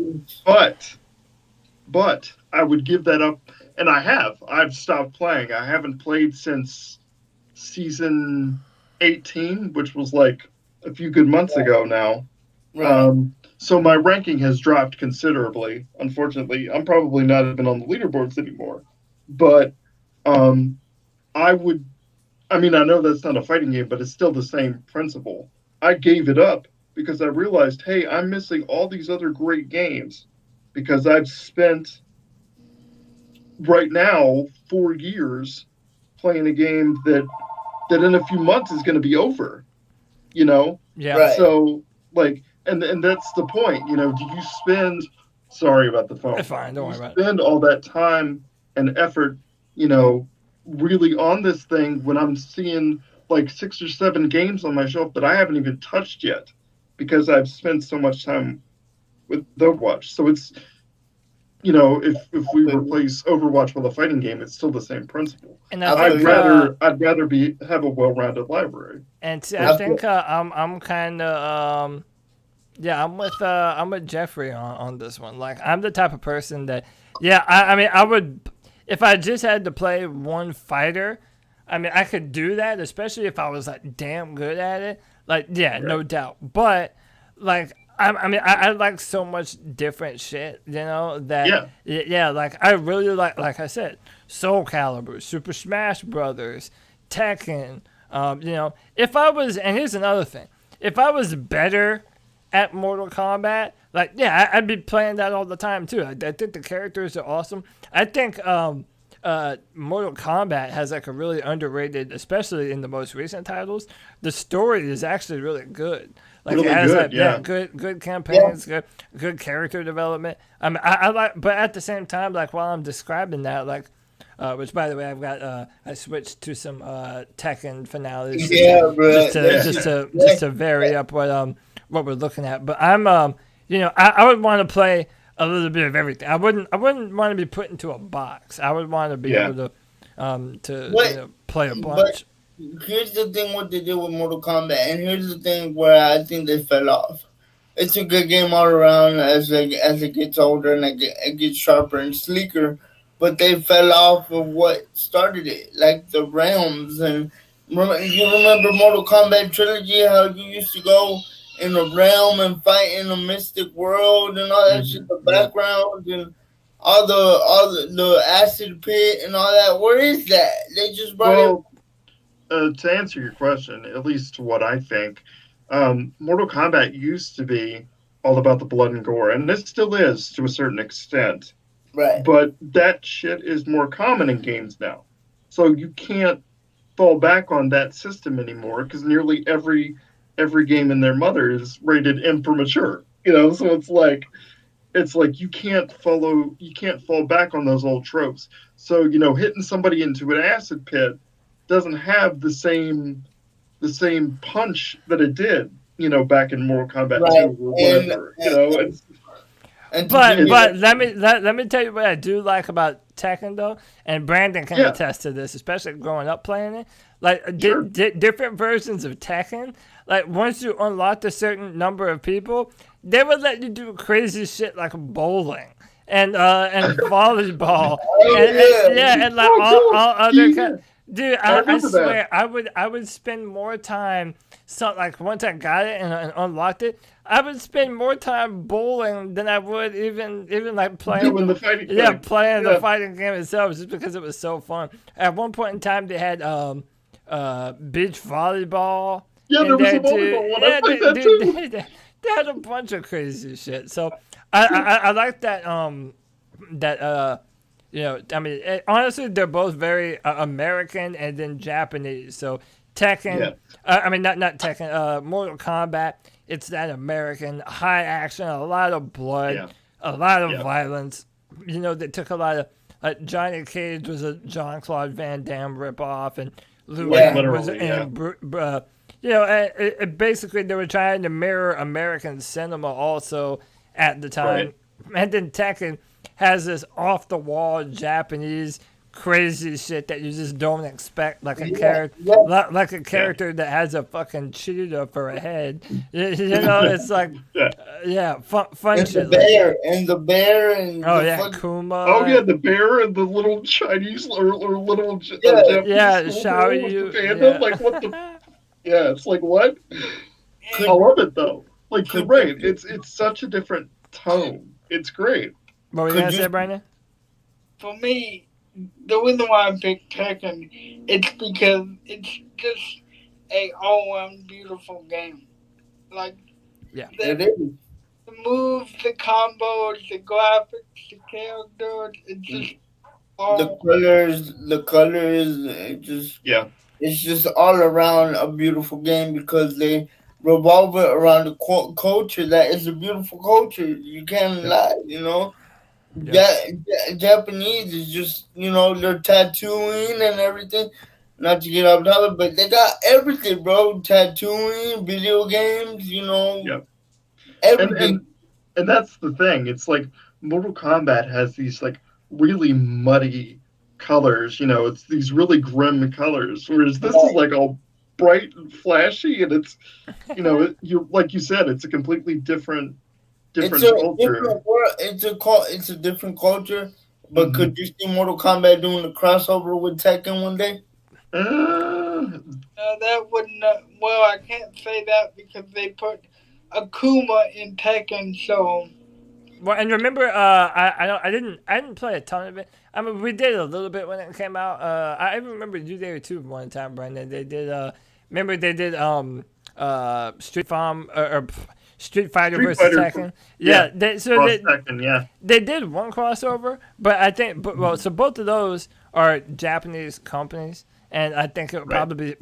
But I would give that up, and I've stopped playing. I haven't played since season 18, which was like a few good months ago now. Right. So my ranking has dropped considerably. Unfortunately, I'm probably not even on the leaderboards anymore. But I know that's not a fighting game, but it's still the same principle. I gave it up because I realized, hey, I'm missing all these other great games, because I've spent right now 4 years playing a game that in a few months is going to be over, Yeah. Right. So like, and that's the point, do you spend, sorry about the phone. It's fine, don't worry about it. Spend all that time and effort, really on this thing, when I'm seeing like 6 or 7 games on my shelf that I haven't even touched yet, because I've spent so much time with Overwatch. So it's, if we replace Overwatch with a fighting game, it's still the same principle. And I'd rather have a well-rounded library. And I think I'm kind of I'm with Jeffrey on this one. Like, I'm the type of person that I would, if I just had to play one fighter, I could do that, especially if I was like damn good at it. Like, no doubt. But like, I like so much different shit, that like I really like I said, Soul Calibur, Super Smash Brothers, Tekken. If I was, and here's another thing, if I was better at Mortal Kombat, like I'd be playing that all the time too. I think the characters are awesome. I think Mortal Kombat has like a really underrated, especially in the most recent titles. The story is actually really good. Like, really, it has good campaigns, good character development. I like, but at the same time, like, while I'm describing that, like, which by the way, I've got I switched to some Tekken finales, just to vary up what we're looking at. But I'm I would want to play a little bit of everything. I wouldn't want to be put into a box. I would want to be able to play a bunch. here's the thing what they did with Mortal Kombat, and here's the thing where I think they fell off. It's a good game all around as it gets older and it gets sharper and sleeker, but they fell off of what started it, like the realms. And you remember Mortal Kombat Trilogy, how you used to go in a realm and fight in a mystic world and all that shit, the background and all the acid pit and all that. Where is that? They just brought it. To answer your question, at least what I think, Mortal Kombat used to be all about the blood and gore, and it still is to a certain extent. Right. But that shit is more common in games now. So you can't fall back on that system anymore because nearly every game in their mother is rated M for mature. So it's like you can't fall back on those old tropes. So, hitting somebody into an acid pit doesn't have the same punch that it did, back in Mortal Kombat 2 or whatever. But let me tell you what I do like about Tekken though, and Brandon can attest to this, especially growing up playing it. Like different versions of Tekken, like once you unlocked a certain number of people, they would let you do crazy shit like bowling and volleyball and like all other kind. Dude, I swear, I would spend more time. So like once I got it and unlocked it, I would spend more time bowling than I would even like playing the fighting game. The fighting game itself, just because it was so fun. At one point in time, they had beach volleyball. Yeah, there was a volleyball one. I played that too. They had a bunch of crazy shit. So I like that honestly, they're both very American and then Japanese. So Tekken, not Tekken, Mortal Kombat, it's that American, high action, a lot of blood, a lot of violence. They took a lot of, Johnny Cage was a Jean-Claude Van Damme ripoff, and basically they were trying to mirror American cinema also at the time. Right. And then Tekken has this off-the-wall Japanese crazy shit that you just don't expect, like a character that has a fucking cheetah for a head. It's like fun shit. The bear and Kuma. Oh yeah, the bear and the little Chinese or little Japanese Xiaoyu. Panda. Like what the? Yeah, it's like what? I love it though. Like you're right. It's such a different tone. It's great. What were you gonna say, Brandon? For me, the reason why I picked Tekken, it's because it's just a all-around beautiful game. Like, it is. The moves, the combos, the graphics, the characters, it's just all... The colors, it's just all around a beautiful game because they revolve it around the culture that is a beautiful culture. You can't lie, Japanese is just, they're tattooing and everything. Not to get off topic, but they got everything, bro. Tattooing, video games, everything. And that's the thing. It's like Mortal Kombat has these like really muddy colors. It's these really grim colors, whereas this is like all bright and flashy, and it's, you like you said, it's a completely different culture. It's a different culture, but could you see Mortal Kombat doing a crossover with Tekken one day? That wouldn't. Well, I can't say that because they put Akuma in Tekken, so. Well, and remember, I didn't play a ton of it. I mean, we did a little bit when it came out. I even remember you there too one time, Brandon. They did. Remember they did Street Fighter versus Tekken. Yeah. Tekken, they did one crossover, but I think, so both of those are Japanese companies, and I think it would probably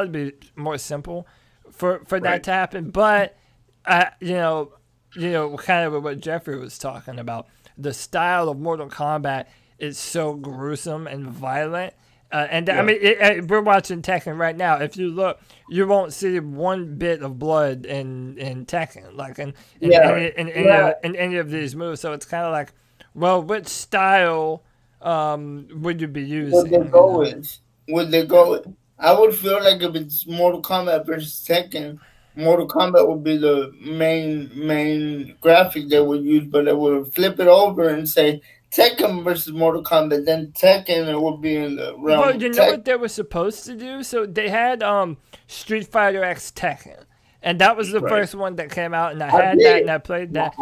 be more simple for that to happen. But kind of what Jeffrey was talking about, the style of Mortal Kombat is so gruesome and violent. I mean, we're watching Tekken right now. If you look, you won't see one bit of blood in Tekken, like in any of these moves. So it's kind of like, well, which style would you be using? Would they go with? I would feel like if it's Mortal Kombat versus Tekken, Mortal Kombat would be the main graphic they would use, but they would flip it over and say Tekken versus Mortal Kombat. Then Tekken, it would be in the realm Well, of you know Tekken. what they were supposed to do? So they had Street Fighter X Tekken. And that was the first one that came out, and I had that, and I played that.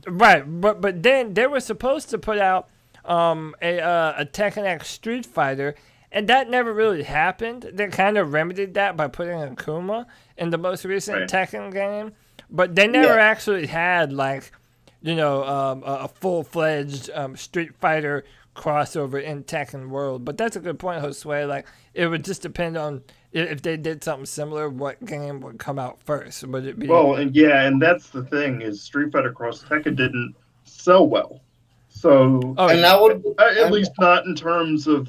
Right, but then they were supposed to put out a Tekken X Street Fighter, and that never really happened. They kind of remedied that by putting Akuma in the most recent Tekken game, but they never actually had like, a full-fledged Street Fighter crossover in Tekken world. But that's a good point, Josue. Like, it would just depend on if they did something similar, what game would come out first? Would it be? Well, and that's the thing is Street Fighter Cross Tekken didn't sell well, so at least not in terms of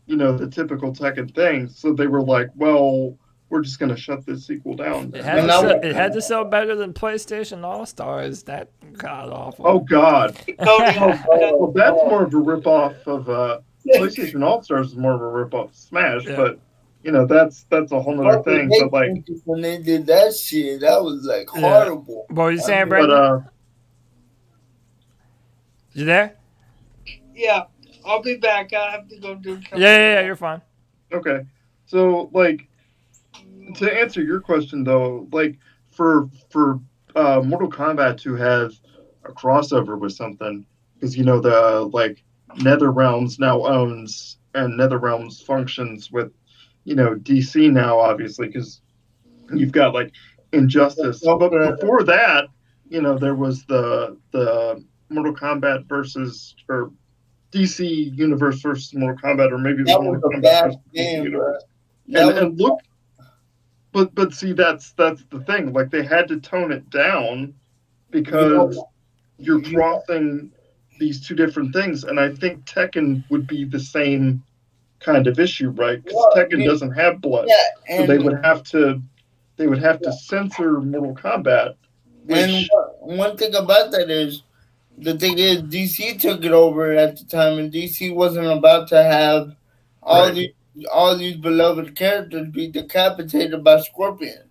the typical Tekken thing. So they were like, well, we're just gonna shut this sequel down. It had to sell better than PlayStation All Stars. That god awful. Oh God. Well, that's more of a ripoff of PlayStation All Stars is more of a ripoff of Smash, but. That's a whole other thing. But like when they did that shit, that was like horrible. What were you saying, Brandon? You there? Yeah, I'll be back. I have to go do something. Yeah, you're fine. Okay, so like to answer your question though, like for Mortal Kombat to have a crossover with something, because the like NetherRealms now owns and NetherRealms functions with. DC now, obviously, because you've got like Injustice. But before that, there was the Mortal Kombat versus or DC Universe versus Mortal Kombat, or maybe that Mortal was a Kombat bad versus game, DC Universe. And look, but see, that's the thing. Like they had to tone it down because you're crossing these two different things, and I think Tekken would be the same kind of issue, right? Because Tekken doesn't have blood, so they would have to censor Mortal Kombat. And one thing about that is, DC took it over at the time, and DC wasn't about to have all these beloved characters be decapitated by Scorpion.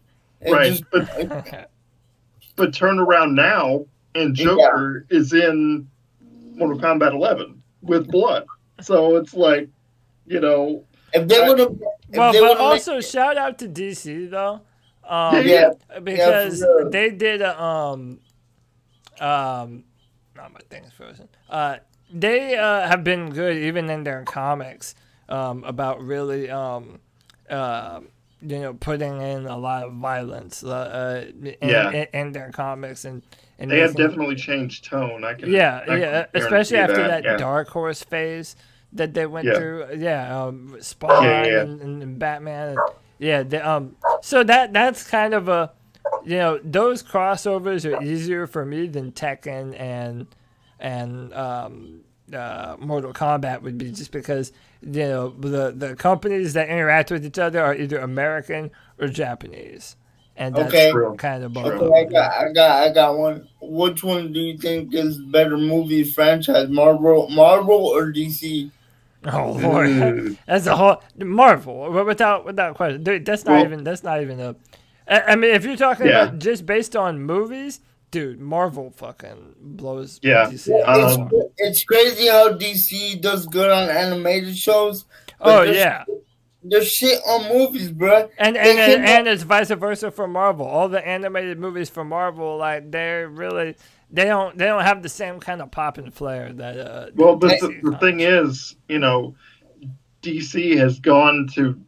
But turn around now, and Joker is in Mortal Kombat 11 with blood, so it's like. If they would have, but also shout out to DC though, because they did not my thing's frozen. They have been good even in their comics about really putting in a lot of violence in their comics and they have definitely changed tone. Especially after that Dark Horse phase. That they went through, Spawn and Batman, so that's kind of a, those crossovers are easier for me than Tekken and Mortal Kombat would be, just because the companies that interact with each other are either American or Japanese, and that's kind of I got one. Which one do you think is better movie franchise, Marvel or DC? Oh Lord, that's a whole Marvel without question. Dude, that's not even a. I mean, if you're talking about just based on movies, dude, Marvel fucking blows. DC it's crazy how DC does good on animated shows. There's shit on movies, bro. And it's vice versa for Marvel. All the animated movies for Marvel, like they don't have the same kind of pop and flair that. The thing is, DC has gone to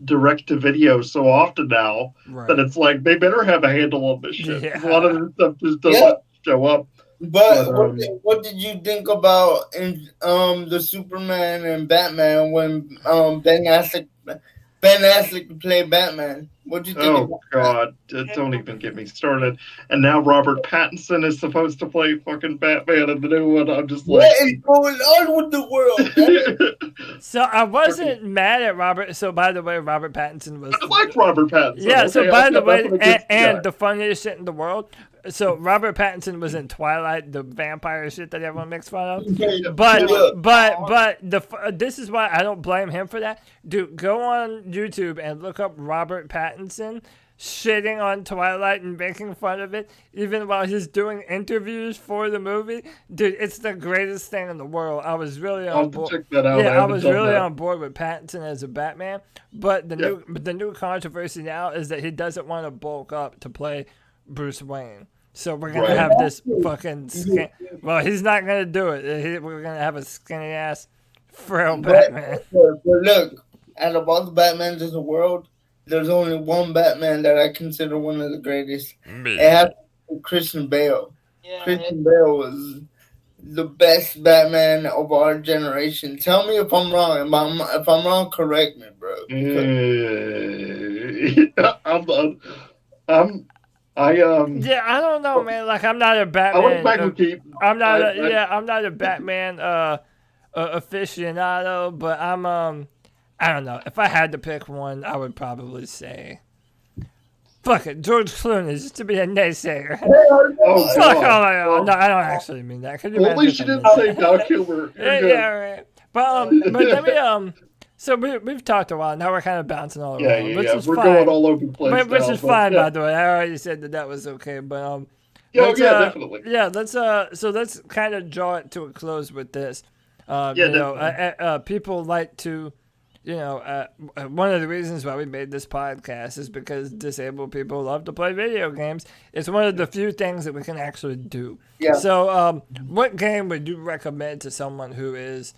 direct to video so often now that it's like they better have a handle on this shit. Yeah. A lot of this stuff just doesn't show up. But what did you think about the Superman and Batman when Ben Affleck played Batman? What did you think? Oh God, don't even get me started. And now Robert Pattinson is supposed to play fucking Batman in the new one. I'm just like, what is going on with the world? So I wasn't mad at Robert. So by the way, Robert Pattinson was. I like Robert Pattinson. Yeah. So by the way, and the funniest shit in the world. so Robert Pattinson was in Twilight, the vampire shit that everyone makes fun of. Yeah. But this is why I don't blame him for that. Dude, go on YouTube and look up Robert Pattinson shitting on Twilight and making fun of it, even while he's doing interviews for the movie. Dude, it's the greatest thing in the world. I was really on board. Check that out. Yeah, I was really on board with Pattinson as a Batman. But the new controversy now is that he doesn't want to bulk up to play Bruce Wayne. So we're gonna have this fucking well, he's not gonna do it. We're gonna have a skinny ass frail Batman. But look, out of all the Batmans in the world, there's only one Batman that I consider one of the greatest. It has to be Christian Bale. Yeah, Christian Bale was the best Batman of our generation. Tell me if I'm wrong. If I'm wrong, correct me, bro. Yeah, I don't know, man. Like, I'm not a Batman. I like Michael Keaton. I'm not a Batman aficionado, but I don't know. If I had to pick one, I would probably say, fuck it, George Clooney, just to be a naysayer. Oh, Fuck God. all. No, I don't actually mean that. Could you Well, at least you imagine didn't if I say Val Kilmer. yeah, right. But let me So we've talked a while. Now we're kind of bouncing all around, which is We're fine. going all over the place. Which now, is fine, yeah. by the way. I already said that was okay, but Definitely. Yeah, let's kind of draw it to a close with this. People like to, one of the reasons why we made this podcast is because disabled people love to play video games. It's one of the few things that we can actually do. Yeah. So, what game would you recommend to someone who is,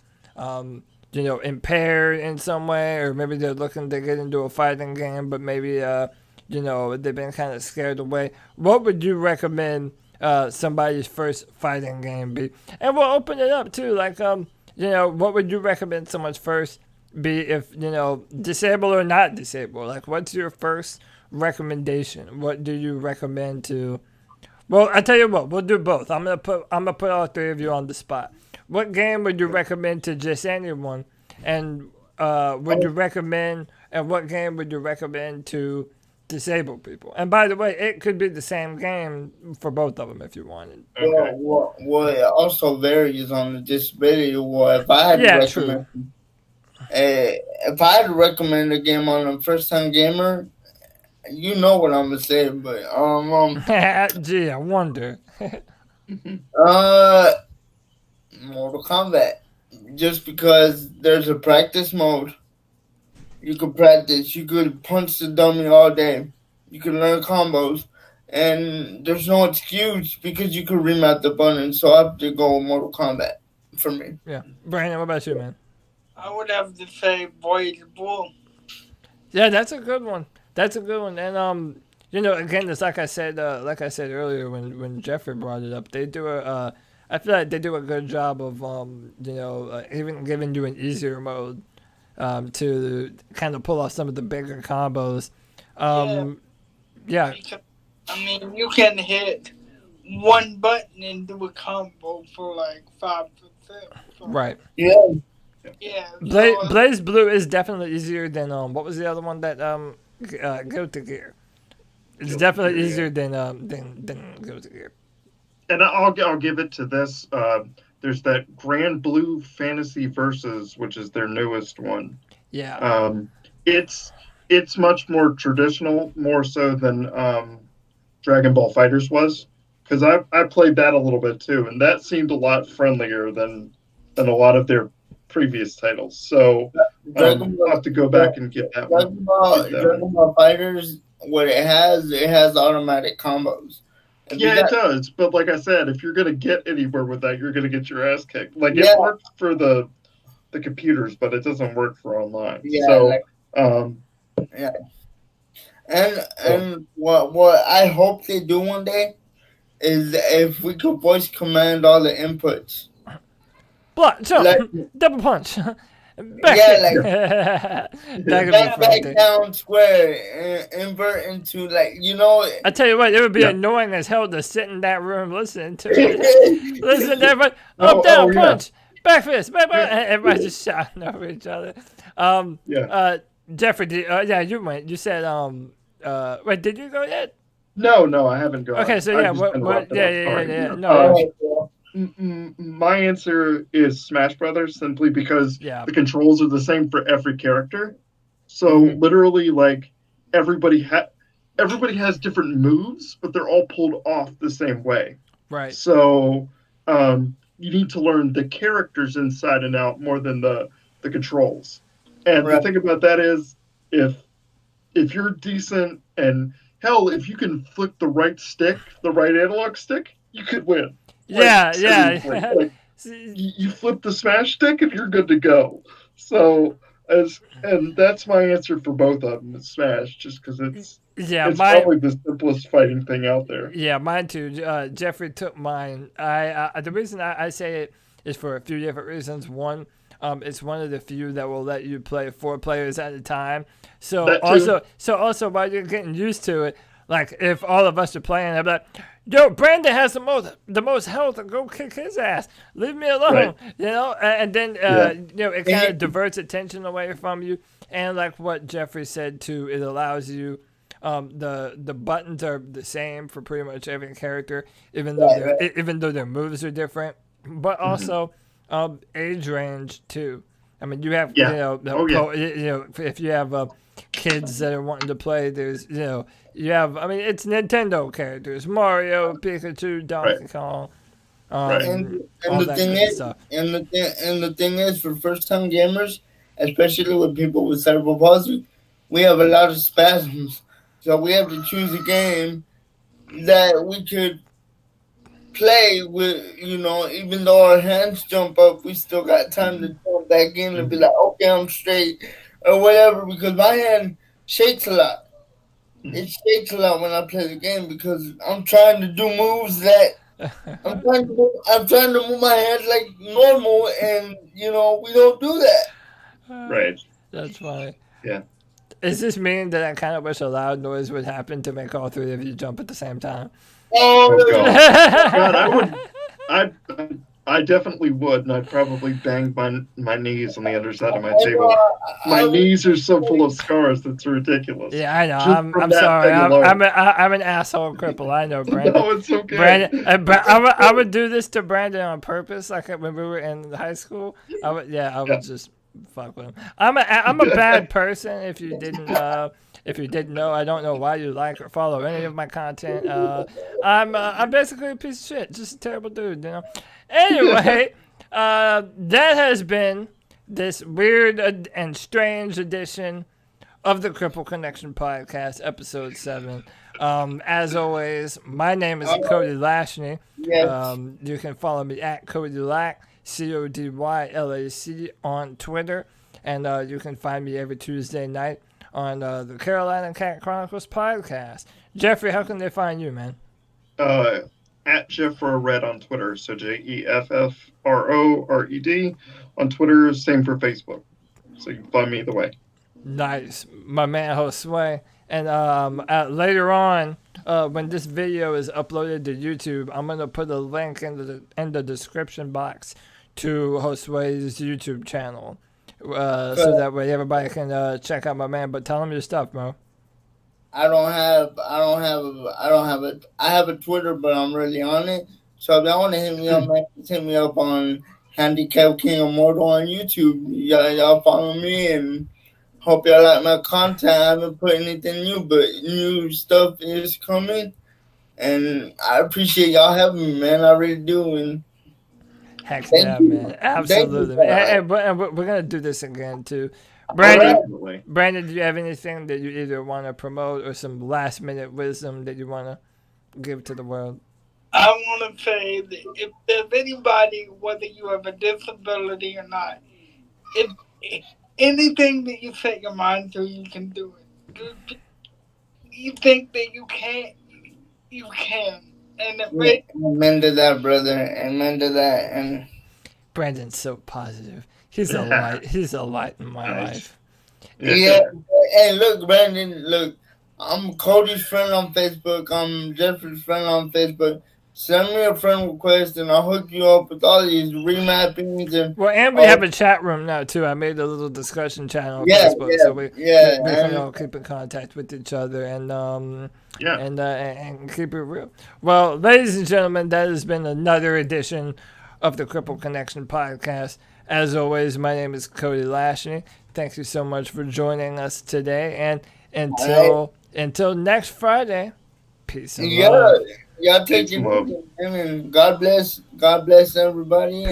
impaired in some way, or maybe they're looking to get into a fighting game, but maybe, they've been kind of scared away? What would you recommend somebody's first fighting game be? And we'll open it up too. Like, what would you recommend someone's first be if, disabled or not disabled? Like, what's your first recommendation? What do you recommend to... Well, I tell you what, we'll do both. I'm gonna put all three of you on the spot. What game would you recommend to just anyone? And would you recommend... And what game would you recommend to disabled people? And by the way, it could be the same game for both of them if you wanted. Okay. Well, it also varies on the disability. Well, if I had to recommend... if I had to recommend a game on a first-time gamer, you know what I'm gonna say, but gee, I wonder. Mortal Kombat, just because there's a practice mode. You could practice. You could punch the dummy all day. You can learn combos, and there's no excuse because you could remap the button. So I have to go with Mortal Kombat for me. Yeah, Brandon, what about you, man? I would have to say Voyage Bull. Yeah, that's a good one. And again, it's like I said earlier when Jeffrey brought it up. They do I feel like they do a good job of even giving you an easier mode to kind of pull off some of the bigger combos. Yeah. You can hit one button and do a combo for like 5%. Right. Yeah. Yeah. Blaze Blue is definitely easier than what was the other one that Guilty Gear? It's definitely easier than Guilty Gear. And I'll give it to this. There's that Grand Blue Fantasy Versus, which is their newest one. Yeah. It's much more traditional, more so than Dragon Ball FighterZ was, because I played that a little bit too, and that seemed a lot friendlier than a lot of their previous titles. So I'll have to go back and get that one. Dragon Ball FighterZ, what it has automatic combos. Yeah, it does. But like I said, if you're going to get anywhere with that, you're going to get your ass kicked. Like, it works for the computers, but it doesn't work for online. Yeah. So, yeah. And what I hope they do one day is if we could voice command all the inputs. Block, jump, double punch. Back down, square, invert into I tell you what, it would be annoying as hell to sit in that room listening to it. Listen to everybody, up, down, punch, back fist, back, and everybody just shouting over each other. Yeah. Jeffrey, you went. You said, wait, did you go yet? No, I haven't gone. Okay, so I've yeah, just been wrapped up. yeah. No, Alright, bro. My answer is Smash Brothers, simply because yeah, the controls are the same for every character. So Mhm. literally, like everybody has different moves, but they're all pulled off the same way. right. So you need to learn the characters inside and out more than the controls. And the Right. thing about that is, if you're decent, and hell, if you can flick the right stick, the right analog stick, you could win. Yeah, seriously, yeah. like, you flip the smash stick and you're good to go. So and that's my answer for both of them. It's Smash, just because Yeah, it's probably the simplest fighting thing out there. Yeah, mine too. Jeffrey took mine. The reason I say it is for a few different reasons. One, it's one of the few that will let you play 4 players at a time. So That too. also while you're getting used to it, like if all of us are playing, I'm like, yo, Brandon has the most health. Go kick his ass. Leave me alone. Right. You know, and then Yeah. it kind of diverts attention away from you. And like what Jeffrey said too, it allows you. The buttons are the same for pretty much every character, even though their moves are different. But also, age range too. I mean, you have Yeah. if you have kids that are wanting to play, there's you have. I mean, it's Nintendo characters: Mario, Pikachu, Donkey Kong. Right. And all the that thing good is, stuff. and the thing is, for first time gamers, especially with people with cerebral palsy, we have a lot of spasms. So we have to choose a game that we could play with, even though our hands jump up, we still got time to jump back in and be like, okay, I'm straight, or whatever, because my hand shakes a lot. It shakes a lot when I play the game because I'm trying to do moves that I'm trying to move my hands like normal, and we don't do that. Right. That's funny. Yeah. Is this meaning that I kind of wish a loud noise would happen to make all 3 of you jump at the same time? Oh Oh, God, I definitely would, and I'd probably bang my knees on the underside of my table. My knees are so full of scars that's ridiculous. Yeah, I know. Just I'm from that sorry. thing alone. I'm an asshole cripple. I know, Brandon. No, it's okay. Brandon, I would do this to Brandon on purpose. Like when we were in high school, I would just fuck with him. I'm a bad person. If you didn't know, I don't know why you like or follow any of my content. I'm basically a piece of shit, just a terrible dude, you know. Anyway, that has been this weird and strange edition of the Cripple Connection podcast, episode 7. As always, my name is Cody Lashney. Yes. You can follow me at Cody Lack, CODYLAC on Twitter, and you can find me every Tuesday night on the Carolina Cat Chronicles podcast. Jeffrey, how can they find you, man? At Jeffrored on Twitter, so JEFFRORED on Twitter, same for Facebook. So you can find me either way. Nice, my man Josue. And later on, when this video is uploaded to YouTube, I'm gonna put a link in the description box to Josue's YouTube channel, so that way everybody can check out my man. But tell him your stuff, bro. I have a Twitter, but I'm really on it. So if y'all want to hit me up, man, just hit me up on Handicap King Immortal on YouTube. Y'all follow me, and hope y'all like my content. I haven't put anything new, but new stuff is coming, and I appreciate y'all having me, man. I really do. And Heck thank yeah, you. man. Absolutely. Thank you. And we're going to do this again, too. Definitely. Brandon, do you have anything that you either want to promote or some last-minute wisdom that you want to give to the world? I want to say that if there's anybody, whether you have a disability or not, if anything that you set your mind to, you can do it. You think that you can't, you can. And Amen to that, brother. Amen to that. And Brandon's so positive. He's a light. He's a light in my life. yeah. Hey, look, Brandon. Look, I'm Cody's friend on Facebook. I'm Jeffrey's friend on Facebook. send me a friend request, and I'll hook you up with all these remappings and. Well, and we have a chat room now too. I made a little discussion channel on Facebook, so we can all keep in contact with each other and keep it real. Well, ladies and gentlemen, that has been another edition of the Cripple Connection podcast. As always, my name is Cody Lashney. Thank you so much for joining us today, and until next Friday, peace and love. Y'all take it easy, and God bless everybody.